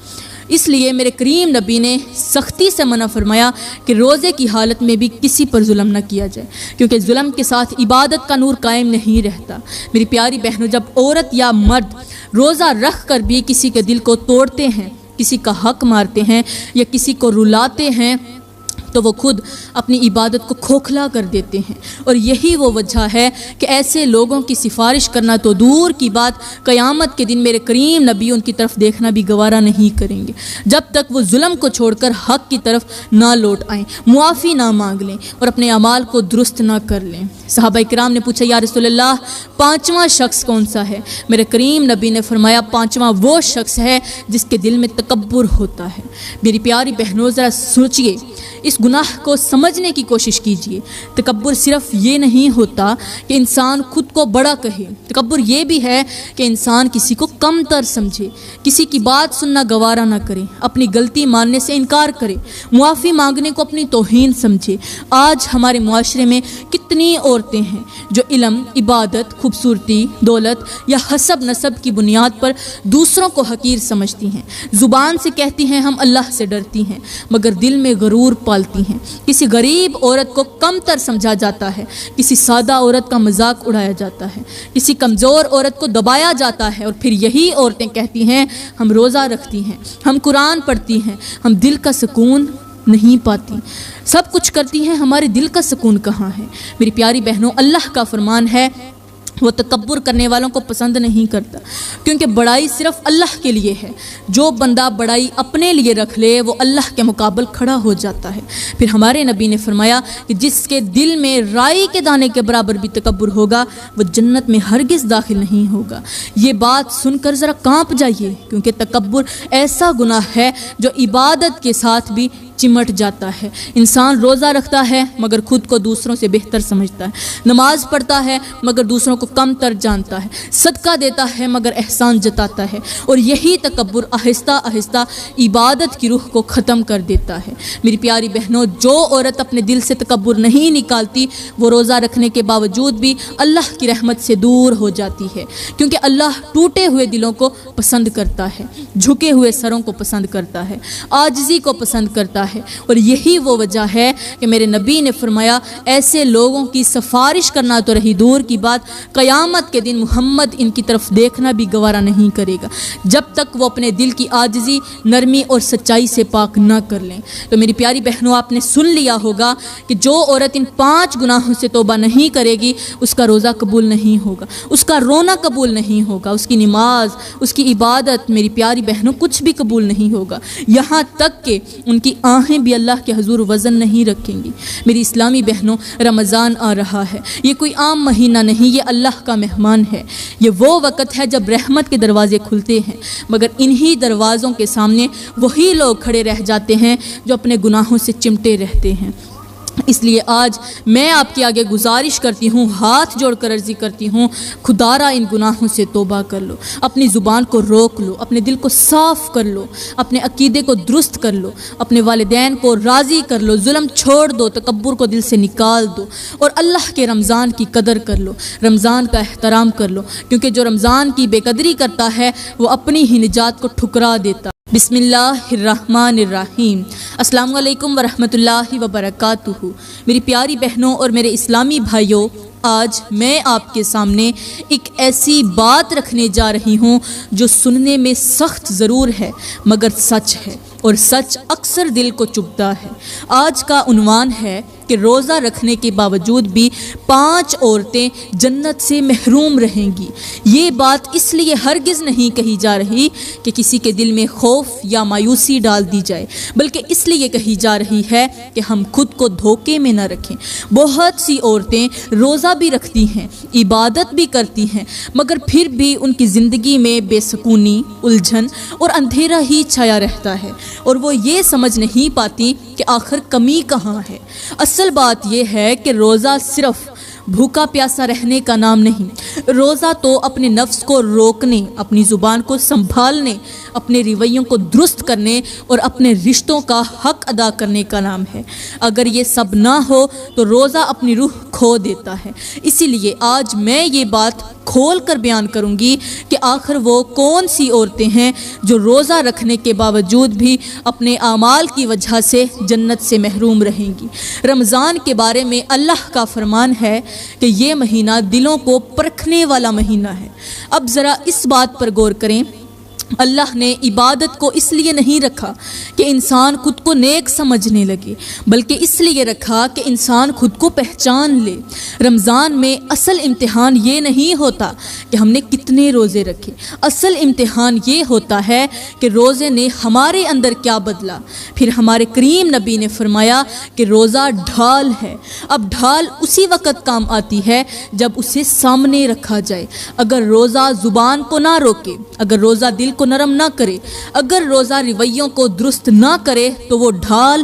اس لیے میرے کریم نبی نے سختی سے منع فرمایا کہ روزے کی حالت میں بھی کسی پر ظلم نہ کیا جائے، کیونکہ ظلم کے ساتھ عبادت کا نور قائم نہیں رہتا۔ میری پیاری بہنوں، جب عورت یا مرد روزہ رکھ کر بھی کسی کے دل کو توڑتے ہیں، کسی کا حق مارتے ہیں یا کسی کو رلاتے ہیں تو وہ خود اپنی عبادت کو کھوکھلا کر دیتے ہیں، اور یہی وہ وجہ ہے کہ ایسے لوگوں کی سفارش کرنا تو دور کی بات، قیامت کے دن میرے کریم نبی ان کی طرف دیکھنا بھی گوارا نہیں کریں گے جب تک وہ ظلم کو چھوڑ کر حق کی طرف نہ لوٹ آئیں، معافی نہ مانگ لیں اور اپنے اعمال کو درست نہ کر لیں۔ صحابہ کرام نے پوچھا، یا رسول اللہ، پانچواں شخص کون سا ہے؟ میرے کریم نبی نے فرمایا، پانچواں وہ شخص ہے جس کے دل میں تکبر ہوتا ہے۔ میری پیاری بہنوں، ذرا سوچئے، اس گناہ کو سمجھنے کی کوشش کیجئے۔ تکبر صرف یہ نہیں ہوتا کہ انسان خود کو بڑا کہے، تکبر یہ بھی ہے کہ انسان کسی کو کم تر سمجھے، کسی کی بات سننا گوارا نہ کرے، اپنی غلطی ماننے سے انکار کرے، معافی مانگنے کو اپنی توہین سمجھے۔ آج ہمارے معاشرے میں کتنی عورتیں ہیں جو علم، عبادت، خوبصورتی، دولت یا حسب نسب کی بنیاد پر دوسروں کو حقیر سمجھتی ہیں، زبان سے کہتی ہیں ہم اللہ سے ڈرتی ہیں، مگر دل میں غرور پالتی ہیں۔ کسی غریب عورت کو کم تر سمجھا جاتا ہے، کسی سادہ عورت کا مذاق اڑایا جاتا ہے، کسی کمزور عورت کو دبایا جاتا ہے، اور پھر یہی عورتیں کہتی ہیں ہم روزہ رکھتی ہیں، ہم قرآن پڑھتی ہیں، ہم دل کا سکون نہیں پاتی، سب کچھ کرتی ہیں، ہمارے دل کا سکون کہاں ہے؟ میری پیاری بہنوں، اللہ کا فرمان ہے وہ تکبر کرنے والوں کو پسند نہیں کرتا، کیونکہ بڑائی صرف اللہ کے لیے ہے۔ جو بندہ بڑائی اپنے لیے رکھ لے وہ اللہ کے مقابل کھڑا ہو جاتا ہے۔ پھر ہمارے نبی نے فرمایا کہ جس کے دل میں رائی کے دانے کے برابر بھی تکبر ہوگا وہ جنت میں ہرگز داخل نہیں ہوگا۔ یہ بات سن کر ذرا کانپ جائیے، کیونکہ تکبر ایسا گناہ ہے جو عبادت کے ساتھ بھی چمٹ جاتا ہے۔ انسان روزہ رکھتا ہے مگر خود کو دوسروں سے بہتر سمجھتا ہے، نماز پڑھتا ہے مگر دوسروں کو کم تر جانتا ہے، صدقہ دیتا ہے مگر احسان جتاتا ہے، اور یہی تکبر آہستہ آہستہ عبادت کی روح کو ختم کر دیتا ہے۔ میری پیاری بہنوں، جو عورت اپنے دل سے تکبر نہیں نکالتی وہ روزہ رکھنے کے باوجود بھی اللہ کی رحمت سے دور ہو جاتی ہے، کیونکہ اللہ ٹوٹے ہوئے دلوں کو پسند کرتا ہے، جھکے ہوئے سروں کو پسند کرتا ہے، عاجزی کو پسند کرتا ہے، اور یہی وہ وجہ ہے کہ میرے نبی نے فرمایا ایسے لوگوں کی سفارش کرنا تو رہی دور کی بات، قیامت کے دن محمد ان کی طرف دیکھنا بھی گوارا نہیں کرے گا جب تک وہ اپنے دل کی عاجزی، نرمی اور سچائی سے پاک نہ کر لیں۔ تو میری پیاری بہنوں، آپ نے سن لیا ہوگا کہ جو عورت ان 5 گناہوں سے توبہ نہیں کرے گی اس کا روزہ قبول نہیں ہوگا، اس کا رونا قبول نہیں ہوگا، اس کی نماز، اس کی عبادت، میری پیاری بہنوں، کچھ بھی قبول نہیں ہوگا، یہاں تک کہ ان کی آنکھیں بھی اللہ کے حضور وزن نہیں رکھیں گی۔ میری اسلامی بہنوں، رمضان آ رہا ہے، یہ کوئی عام مہینہ نہیں، یہ اللہ کا مہمان ہے۔ یہ وہ وقت ہے جب رحمت کے دروازے کھلتے ہیں، مگر انہی دروازوں کے سامنے وہی لوگ کھڑے رہ جاتے ہیں جو اپنے گناہوں سے چمٹے رہتے ہیں۔ اس لیے آج میں آپ کے آگے گزارش کرتی ہوں، ہاتھ جوڑ کر عرضی کرتی ہوں، خدارا ان گناہوں سے توبہ کر لو، اپنی زبان کو روک لو، اپنے دل کو صاف کر لو، اپنے عقیدے کو درست کر لو، اپنے والدین کو راضی کر لو، ظلم چھوڑ دو، تکبر کو دل سے نکال دو، اور اللہ کے رمضان کی قدر کر لو، رمضان کا احترام کر لو، کیونکہ جو رمضان کی بے قدری کرتا ہے وہ اپنی ہی نجات کو ٹھکرا دیتا۔ بسم اللہ الرحمن الرحیم۔ السلام علیکم ورحمۃ اللہ وبرکاتہ۔ میری پیاری بہنوں اور میرے اسلامی بھائیوں، آج میں آپ کے سامنے ایک ایسی بات رکھنے جا رہی ہوں جو سننے میں سخت ضرور ہے مگر سچ ہے، اور سچ اکثر دل کو چبھتا ہے۔ آج کا عنوان ہے کہ روزہ رکھنے کے باوجود بھی 5 عورتیں جنت سے محروم رہیں گی۔ یہ بات اس لیے ہرگز نہیں کہی جا رہی کہ کسی کے دل میں خوف یا مایوسی ڈال دی جائے، بلکہ اس لیے کہی جا رہی ہے کہ ہم خود کو دھوکے میں نہ رکھیں۔ بہت سی عورتیں روزہ بھی رکھتی ہیں، عبادت بھی کرتی ہیں، مگر پھر بھی ان کی زندگی میں بے سکونی، الجھن اور اندھیرا ہی چھایا رہتا ہے، اور وہ یہ سمجھ نہیں پاتی کہ آخر کمی کہاں ہے۔ اصل بات یہ ہے کہ روزہ صرف بھوکا پیاسا رہنے کا نام نہیں۔ روزہ تو اپنے نفس کو روکنے، اپنی زبان کو سنبھالنے، اپنے رویوں کو درست کرنے اور اپنے رشتوں کا حق ادا کرنے کا نام ہے۔ اگر یہ سب نہ ہو تو روزہ اپنی روح کھو دیتا ہے۔ اسی لیے آج میں یہ بات کھول کر بیان کروں گی کہ آخر وہ کون سی عورتیں ہیں جو روزہ رکھنے کے باوجود بھی اپنے اعمال کی وجہ سے جنت سے محروم رہیں گی۔ رمضان کے بارے میں اللہ کا فرمان ہے کہ یہ مہینہ دلوں کو پرکھنے والا مہینہ ہے۔ اب ذرا اس بات پر غور کریں، اللہ نے عبادت کو اس لیے نہیں رکھا کہ انسان خود کو نیک سمجھنے لگے، بلکہ اس لیے رکھا کہ انسان خود کو پہچان لے۔ رمضان میں اصل امتحان یہ نہیں ہوتا کہ ہم نے کتنے روزے رکھے، اصل امتحان یہ ہوتا ہے کہ روزے نے ہمارے اندر کیا بدلا۔ پھر ہمارے کریم نبی نے فرمایا کہ روزہ ڈھال ہے۔ اب ڈھال اسی وقت کام آتی ہے جب اسے سامنے رکھا جائے۔ اگر روزہ زبان کو نہ روکے، اگر روزہ دل کو نرم نہ کرے، اگر روزہ رویوں کو درست نہ کرے تو وہ ڈھال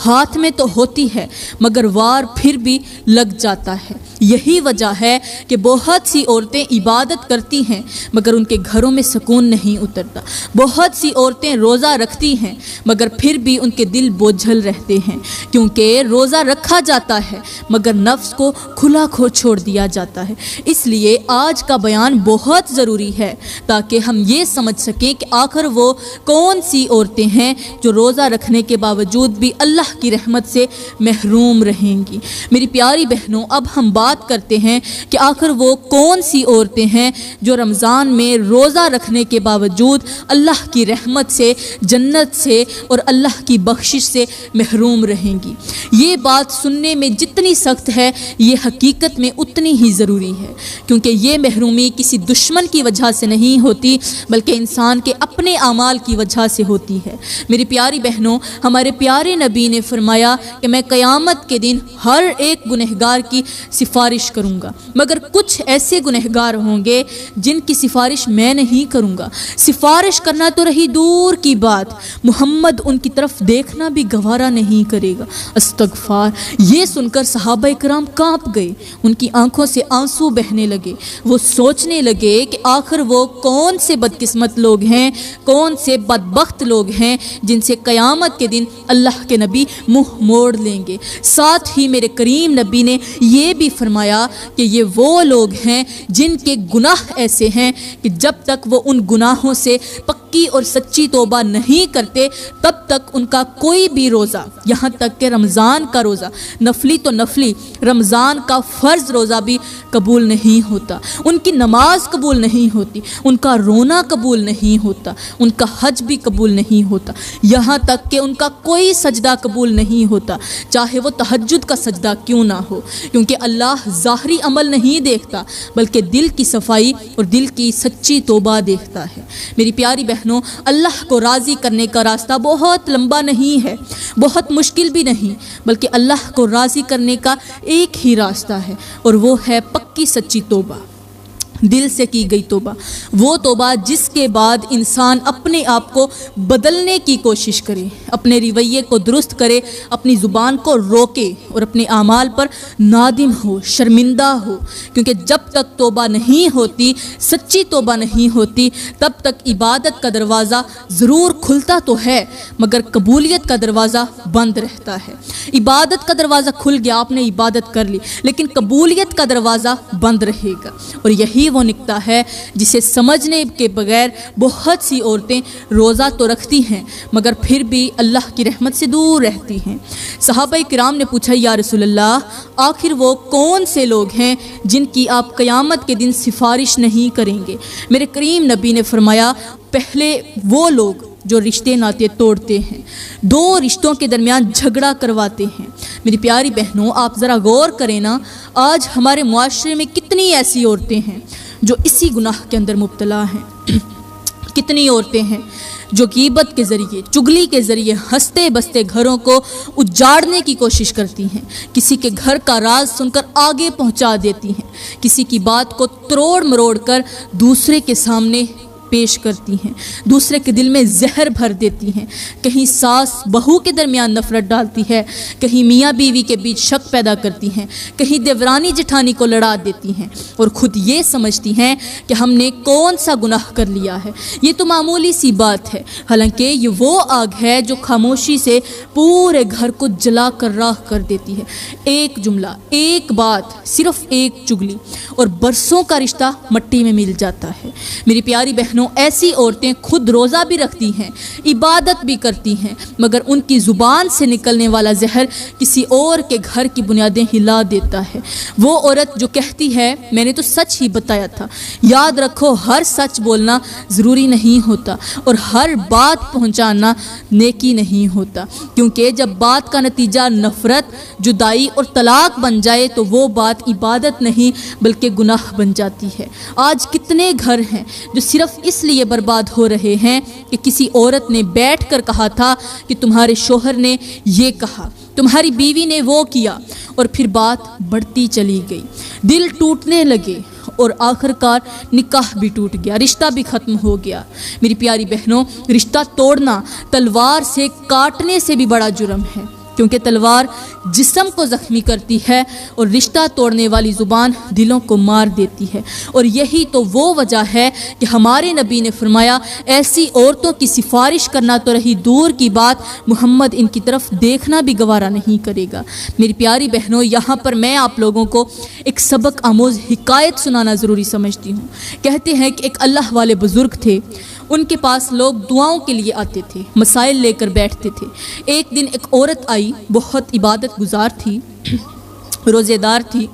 ہاتھ میں تو ہوتی ہے مگر وار پھر بھی لگ جاتا ہے۔ یہی وجہ ہے کہ بہت سی عورتیں عبادت کرتی ہیں مگر ان کے گھروں میں سکون نہیں اترتا۔ بہت سی عورتیں روزہ رکھتی ہیں مگر پھر بھی ان کے دل بوجھل رہتے ہیں، کیونکہ روزہ رکھا جاتا ہے مگر نفس کو کھلا کھو چھوڑ دیا جاتا ہے۔ اس لیے آج کا بیان بہت ضروری ہے تاکہ ہم یہ سمجھ سکیں کہ آخر وہ کون سی عورتیں ہیں جو روزہ رکھنے کے باوجود بھی اللہ کی رحمت سے محروم رہیں گی۔ میری پیاری بہنوں، اب ہم بات کرتے ہیں کہ آخر وہ کون سی عورتیں ہیں جو رمضان میں روزہ رکھنے کے باوجود اللہ کی رحمت سے، جنت سے اور اللہ کی بخشش سے محروم رہیں گی۔ یہ بات سننے میں جتنی سخت ہے یہ حقیقت میں اتنی ہی ضروری ہے، کیونکہ یہ محرومی کسی دشمن کی وجہ سے نہیں ہوتی بلکہ انسان کے اپنے اعمال کی وجہ سے ہوتی ہے۔ میری پیاری بہنوں، ہمارے پیارے نبی نے فرمایا کہ میں قیامت کے دن ہر ایک گنہگار کی سفارش کروں گا مگر کچھ ایسے گنہگار ہوں گے جن کی سفارش میں نہیں کروں گا۔ سفارش کرنا تو رہی دور کی بات، محمد ان کی طرف دیکھنا بھی گوارا نہیں کرے گا۔ استغفار! یہ سن کر صحابہ کرام کانپ گئے، ان کی آنکھوں سے آنسو بہنے لگے۔ وہ سوچنے لگے کہ آخر وہ کون سے بدقسمت لوگ ہیں، کون سے بدبخت لوگ ہیں جن سے قیامت کے دن اللہ کے نبی منہ موڑ لیں گے۔ ساتھ ہی میرے کریم نبی نے یہ بھی فرمایا کہ یہ وہ لوگ ہیں جن کے گناہ ایسے ہیں کہ جب تک وہ ان گناہوں سے پکی اور سچی توبہ نہیں کرتے تب تک ان کا کوئی بھی روزہ، یہاں تک کہ رمضان کا روزہ، نفلی تو نفلی، رمضان کا فرض روزہ بھی قبول نہیں ہوتا۔ ان کی نماز قبول نہیں ہوتی، ان کا رونا قبول نہیں ہوتا، ان کا حج بھی قبول نہیں ہوتا، یہاں تک کہ ان کا کوئی سجدہ قبول نہیں ہوتا، چاہے وہ تہجد کا سجدہ کیوں نہ ہو، کیونکہ اللہ ظاہری عمل نہیں دیکھتا بلکہ دل کی صفائی اور دل کی سچی توبہ دیکھتا ہے۔ میری پیاری بہنوں، اللہ کو راضی کرنے کا راستہ بہت لمبا نہیں ہے، بہت مشکل بھی نہیں، بلکہ اللہ کو راضی کرنے کا ایک ہی راستہ ہے اور وہ ہے پکی سچی توبہ، دل سے کی گئی توبہ، وہ توبہ جس کے بعد انسان اپنے آپ کو بدلنے کی کوشش کرے، اپنے رویے کو درست کرے، اپنی زبان کو روکے اور اپنے اعمال پر نادم ہو، شرمندہ ہو، کیونکہ جب تک توبہ نہیں ہوتی، سچی توبہ نہیں ہوتی، تب تک عبادت کا دروازہ ضرور کھلتا تو ہے مگر قبولیت کا دروازہ بند رہتا ہے۔ عبادت کا دروازہ کھل گیا، آپ نے عبادت کر لی، لیکن قبولیت کا دروازہ بند رہے گا، اور یہی وہ نکتہ ہے جسے سمجھنے کے بغیر بہت سی عورتیں روزہ تو رکھتی ہیں مگر پھر بھی اللہ کی رحمت سے دور رہتی ہیں۔ صحابہ کرام نے پوچھا، یا رسول اللہ، آخر وہ کون سے لوگ ہیں جن کی آپ قیامت کے دن سفارش نہیں کریں گے؟ میرے کریم نبی نے فرمایا، پہلے وہ لوگ جو رشتے ناطے توڑتے ہیں، دو رشتوں کے درمیان جھگڑا کرواتے ہیں۔ میری پیاری بہنوں، آپ ذرا غور کریں نا، آج ہمارے معاشرے میں کتنی ایسی عورتیں ہیں جو اسی گناہ کے اندر مبتلا ہیں، کتنی عورتیں ہیں جو غیبت کے ذریعے، چگلی کے ذریعے ہنستے بستے گھروں کو اجاڑنے کی کوشش کرتی ہیں، کسی کے گھر کا راز سن کر آگے پہنچا دیتی ہیں، کسی کی بات کو تروڑ مروڑ کر دوسرے کے سامنے پیش کرتی ہیں، دوسرے کے دل میں زہر بھر دیتی ہیں، کہیں ساس بہو کے درمیان نفرت ڈالتی ہے، کہیں میاں بیوی کے بیچ شک پیدا کرتی ہیں، کہیں دیورانی جٹھانی کو لڑا دیتی ہیں، اور خود یہ سمجھتی ہیں کہ ہم نے کون سا گناہ کر لیا ہے، یہ تو معمولی سی بات ہے، حالانکہ یہ وہ آگ ہے جو خاموشی سے پورے گھر کو جلا کر راکھ کر دیتی ہے۔ ایک جملہ، ایک بات، صرف ایک چگلی اور برسوں کا رشتہ مٹی میں مل جاتا ہے۔ میری پیاری بہنوں، ایسی عورتیں خود روزہ بھی رکھتی ہیں، عبادت بھی کرتی ہیں، مگر ان کی زبان سے نکلنے والا زہر کسی اور کے گھر کی بنیادیں ہلا دیتا ہے۔ وہ عورت جو کہتی ہے میں نے تو سچ ہی بتایا تھا، یاد رکھو ہر سچ بولنا ضروری نہیں ہوتا اور ہر بات پہنچانا نیکی نہیں ہوتا، کیونکہ جب بات کا نتیجہ نفرت، جدائی اور طلاق بن جائے تو وہ بات عبادت نہیں بلکہ گناہ بن جاتی ہے۔ آج کتنے گھر ہیں جو صرف اس لیے برباد ہو رہے ہیں کہ کسی عورت نے بیٹھ کر کہا تھا کہ تمہارے شوہر نے یہ کہا، تمہاری بیوی نے وہ کیا، اور پھر بات بڑھتی چلی گئی، دل ٹوٹنے لگے اور آخر کار نکاح بھی ٹوٹ گیا، رشتہ بھی ختم ہو گیا۔ میری پیاری بہنوں، رشتہ توڑنا تلوار سے کاٹنے سے بھی بڑا جرم ہے، کیونکہ تلوار جسم کو زخمی کرتی ہے اور رشتہ توڑنے والی زبان دلوں کو مار دیتی ہے، اور یہی تو وہ وجہ ہے کہ ہمارے نبی نے فرمایا ایسی عورتوں کی سفارش کرنا تو رہی دور کی بات، محمد ان کی طرف دیکھنا بھی گوارا نہیں کرے گا۔ میری پیاری بہنوں، یہاں پر میں آپ لوگوں کو ایک سبق آموز حکایت سنانا ضروری سمجھتی ہوں۔ کہتے ہیں کہ ایک اللہ والے بزرگ تھے، ان کے پاس لوگ دعاؤں کے لیے آتے تھے، مسائل لے کر بیٹھتے تھے۔ ایک دن ایک عورت آئی، بہت عبادت گزار تھی، روزے دار تھی،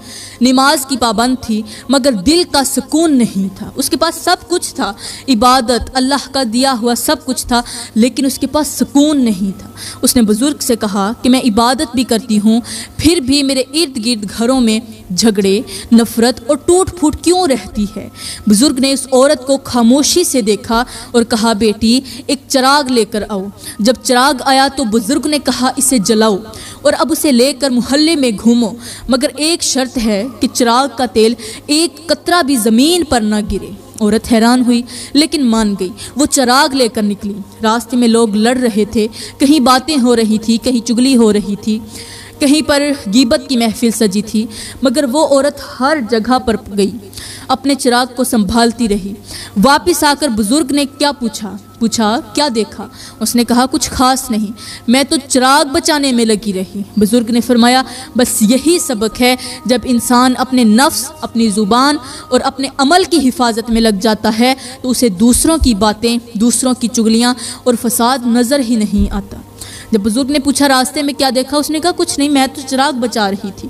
نماز کی پابند تھی، مگر دل کا سکون نہیں تھا۔ اس کے پاس سب کچھ تھا، عبادت، اللہ کا دیا ہوا سب کچھ تھا، لیکن اس کے پاس سکون نہیں تھا۔ اس نے بزرگ سے کہا کہ میں عبادت بھی کرتی ہوں، پھر بھی میرے ارد گرد گھروں میں جھگڑے، نفرت اور ٹوٹ پھوٹ کیوں رہتی ہے؟ بزرگ نے اس عورت کو خاموشی سے دیکھا اور کہا بیٹی ایک چراغ لے کر آؤ۔ جب چراغ آیا تو بزرگ نے کہا اسے جلاؤ اور اب اسے لے کر محلے میں گھومو، مگر ایک شرط ہے کہ چراغ کا تیل ایک قطرہ بھی زمین پر نہ گرے۔ عورت حیران ہوئی لیکن مان گئی۔ وہ چراغ لے کر نکلی، راستے میں لوگ لڑ رہے تھے، کہیں باتیں ہو رہی تھی، کہیں چگلی ہو رہی تھی، کہیں پر غیبت کی محفل سجی تھی، مگر وہ عورت ہر جگہ پر گئی، اپنے چراغ کو سنبھالتی رہی۔ واپس آ کر بزرگ نے کیا پوچھا کیا دیکھا؟ اس نے کہا کچھ خاص نہیں، میں تو چراغ بچانے میں لگی رہی۔ بزرگ نے فرمایا بس یہی سبق ہے، جب انسان اپنے نفس، اپنی زبان اور اپنے عمل کی حفاظت میں لگ جاتا ہے تو اسے دوسروں کی باتیں، دوسروں کی چگلیاں اور فساد نظر ہی نہیں آتا۔ جب بزرگ نے پوچھا راستے میں کیا دیکھا، اس نے کہا کچھ نہیں، میں تو چراغ بچا رہی تھی۔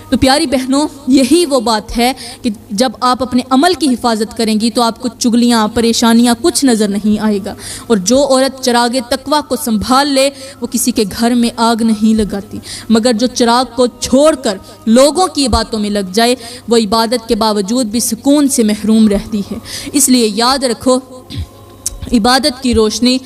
تو پیاری بہنوں، یہی وہ بات ہے کہ جب آپ اپنے عمل کی حفاظت کریں گی تو آپ کو چگلیاں، پریشانیاں کچھ نظر نہیں آئے گا، اور جو عورت چراغ تقویٰ کو سنبھال لے وہ کسی کے گھر میں آگ نہیں لگاتی، مگر جو چراغ کو چھوڑ کر لوگوں کی باتوں میں لگ جائے وہ عبادت کے باوجود بھی سکون سے محروم رہتی ہے۔ اس لیے یاد رکھو، عبادت کی روشنی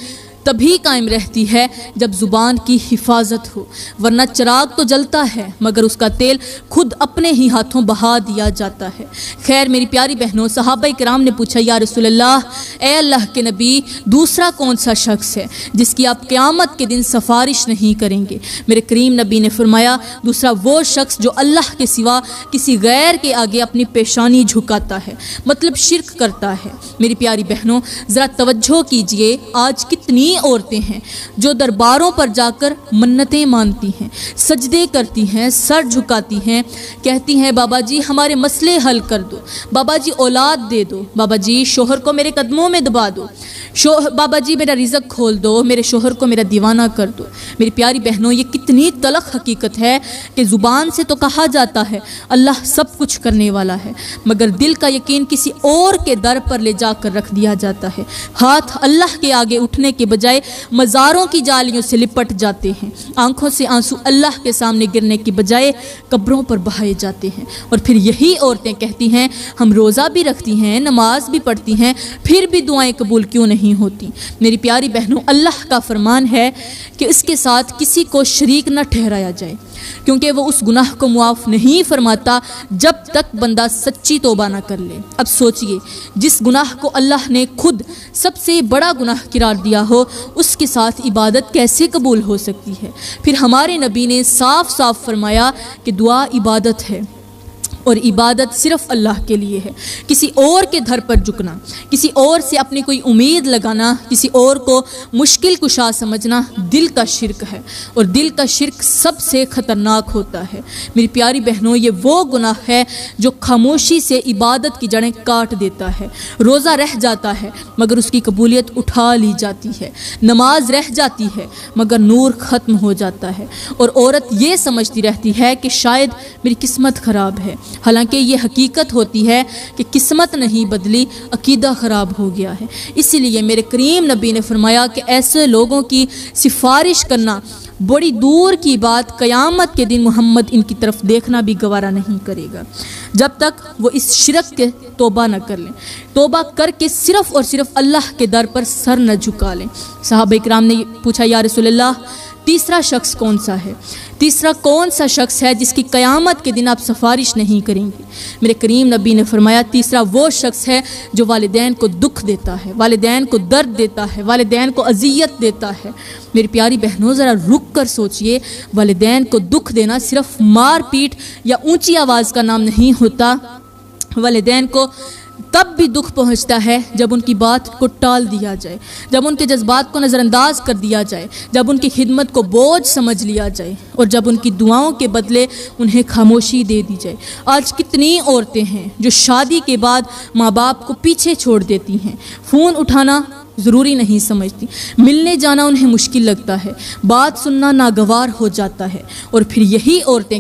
تبھی قائم رہتی ہے جب زبان کی حفاظت ہو، ورنہ چراغ تو جلتا ہے مگر اس کا تیل خود اپنے ہی ہاتھوں بہا دیا جاتا ہے۔ خیر میری پیاری بہنوں، صحابہ کرام نے پوچھا یا رسول اللہ، اے اللہ کے نبی، دوسرا کون سا شخص ہے جس کی آپ قیامت کے دن سفارش نہیں کریں گے؟ میرے کریم نبی نے فرمایا دوسرا وہ شخص جو اللہ کے سوا کسی غیر کے آگے اپنی پیشانی جھکاتا ہے، مطلب شرک کرتا ہے۔ میری پیاری بہنوں ذرا توجہ کیجئے، آج کتنی عورتیں ہیں جو درباروں پر جا کر منتیں مانتی ہیں، سجدے کرتی ہیں، سر جھکاتی ہیں، کہتی ہیں بابا جی ہمارے مسئلے حل کر دو، بابا جی اولاد دے دو، بابا جی شوہر کو میرے قدموں میں دبا دو، بابا جی میرا رزق کھول دو، میرے شوہر کو میرا دیوانہ کر دو۔ میری پیاری بہنوں، یہ کتنی تلخ حقیقت ہے کہ زبان سے تو کہا جاتا ہے اللہ سب کچھ کرنے والا ہے، مگر دل کا یقین کسی اور کے در پر لے جا کر رکھ دیا جاتا ہے۔ ہاتھ اللہ کے آگے اٹھنے کے بجائے مزاروں کی جالیوں سے لپٹ جاتے ہیں، آنکھوں سے آنسو اللہ کے سامنے گرنے کی بجائے قبروں پر بہائے جاتے ہیں، اور پھر یہی عورتیں کہتی ہیں ہم روزہ بھی رکھتی ہیں، نماز بھی پڑھتی ہیں، پھر بھی دعائیں قبول کیوں نہیں ہوتی؟ میری پیاری بہنوں، اللہ کا فرمان ہے کہ اس کے ساتھ کسی کو شریک نہ ٹھہرایا جائے۔ کیونکہ وہ اس گناہ کو معاف نہیں فرماتا جب تک بندہ سچی توبہ نہ کر لے۔ اب سوچئے، جس گناہ کو اللہ نے خود سب سے بڑا گناہ قرار دیا ہو، اس کے ساتھ عبادت کیسے قبول ہو سکتی ہے؟ پھر ہمارے نبی نے صاف صاف فرمایا کہ دعا عبادت ہے، اور عبادت صرف اللہ کے لیے ہے۔ کسی اور کے در پر جھکنا، کسی اور سے اپنی کوئی امید لگانا، کسی اور کو مشکل کشا سمجھنا دل کا شرک ہے، اور دل کا شرک سب سے خطرناک ہوتا ہے۔ میری پیاری بہنوں، یہ وہ گناہ ہے جو خاموشی سے عبادت کی جڑیں کاٹ دیتا ہے۔ روزہ رہ جاتا ہے مگر اس کی قبولیت اٹھا لی جاتی ہے، نماز رہ جاتی ہے مگر نور ختم ہو جاتا ہے، اور عورت یہ سمجھتی رہتی ہے کہ شاید میری قسمت خراب ہے، حالانکہ یہ حقیقت ہوتی ہے کہ قسمت نہیں بدلی، عقیدہ خراب ہو گیا ہے۔ اسی لیے میرے کریم نبی نے فرمایا کہ ایسے لوگوں کی سفارش کرنا بڑی دور کی بات، قیامت کے دن محمد ان کی طرف دیکھنا بھی گوارا نہیں کرے گا، جب تک وہ اس شرک کے توبہ نہ کر لیں، توبہ کر کے صرف اور صرف اللہ کے در پر سر نہ جھکا لیں۔ صحابہ کرام نے پوچھا، یا رسول اللہ، تیسرا شخص کون سا ہے؟ تیسرا کون سا شخص ہے جس کی قیامت کے دن آپ سفارش نہیں کریں گے؟ میرے کریم نبی نے فرمایا، تیسرا وہ شخص ہے جو والدین کو دکھ دیتا ہے، والدین کو درد دیتا ہے، والدین کو اذیت دیتا ہے۔ میری پیاری بہنوں، ذرا رک کر سوچئے، والدین کو دکھ دینا صرف مار پیٹ یا اونچی آواز کا نام نہیں ہوتا۔ والدین کو تب بھی دکھ پہنچتا ہے جب ان کی بات کو ٹال دیا جائے، جب ان کے جذبات کو نظر انداز کر دیا جائے، جب ان کی خدمت کو بوجھ سمجھ لیا جائے، اور جب ان کی دعاؤں کے بدلے انہیں خاموشی دے دی جائے۔ آج کتنی عورتیں ہیں جو شادی کے بعد ماں باپ کو پیچھے چھوڑ دیتی ہیں، فون اٹھانا ضروری نہیں سمجھتی، ملنے جانا انہیں مشکل لگتا ہے، بات سننا ناگوار ہو جاتا ہے، اور پھر یہی عورتیں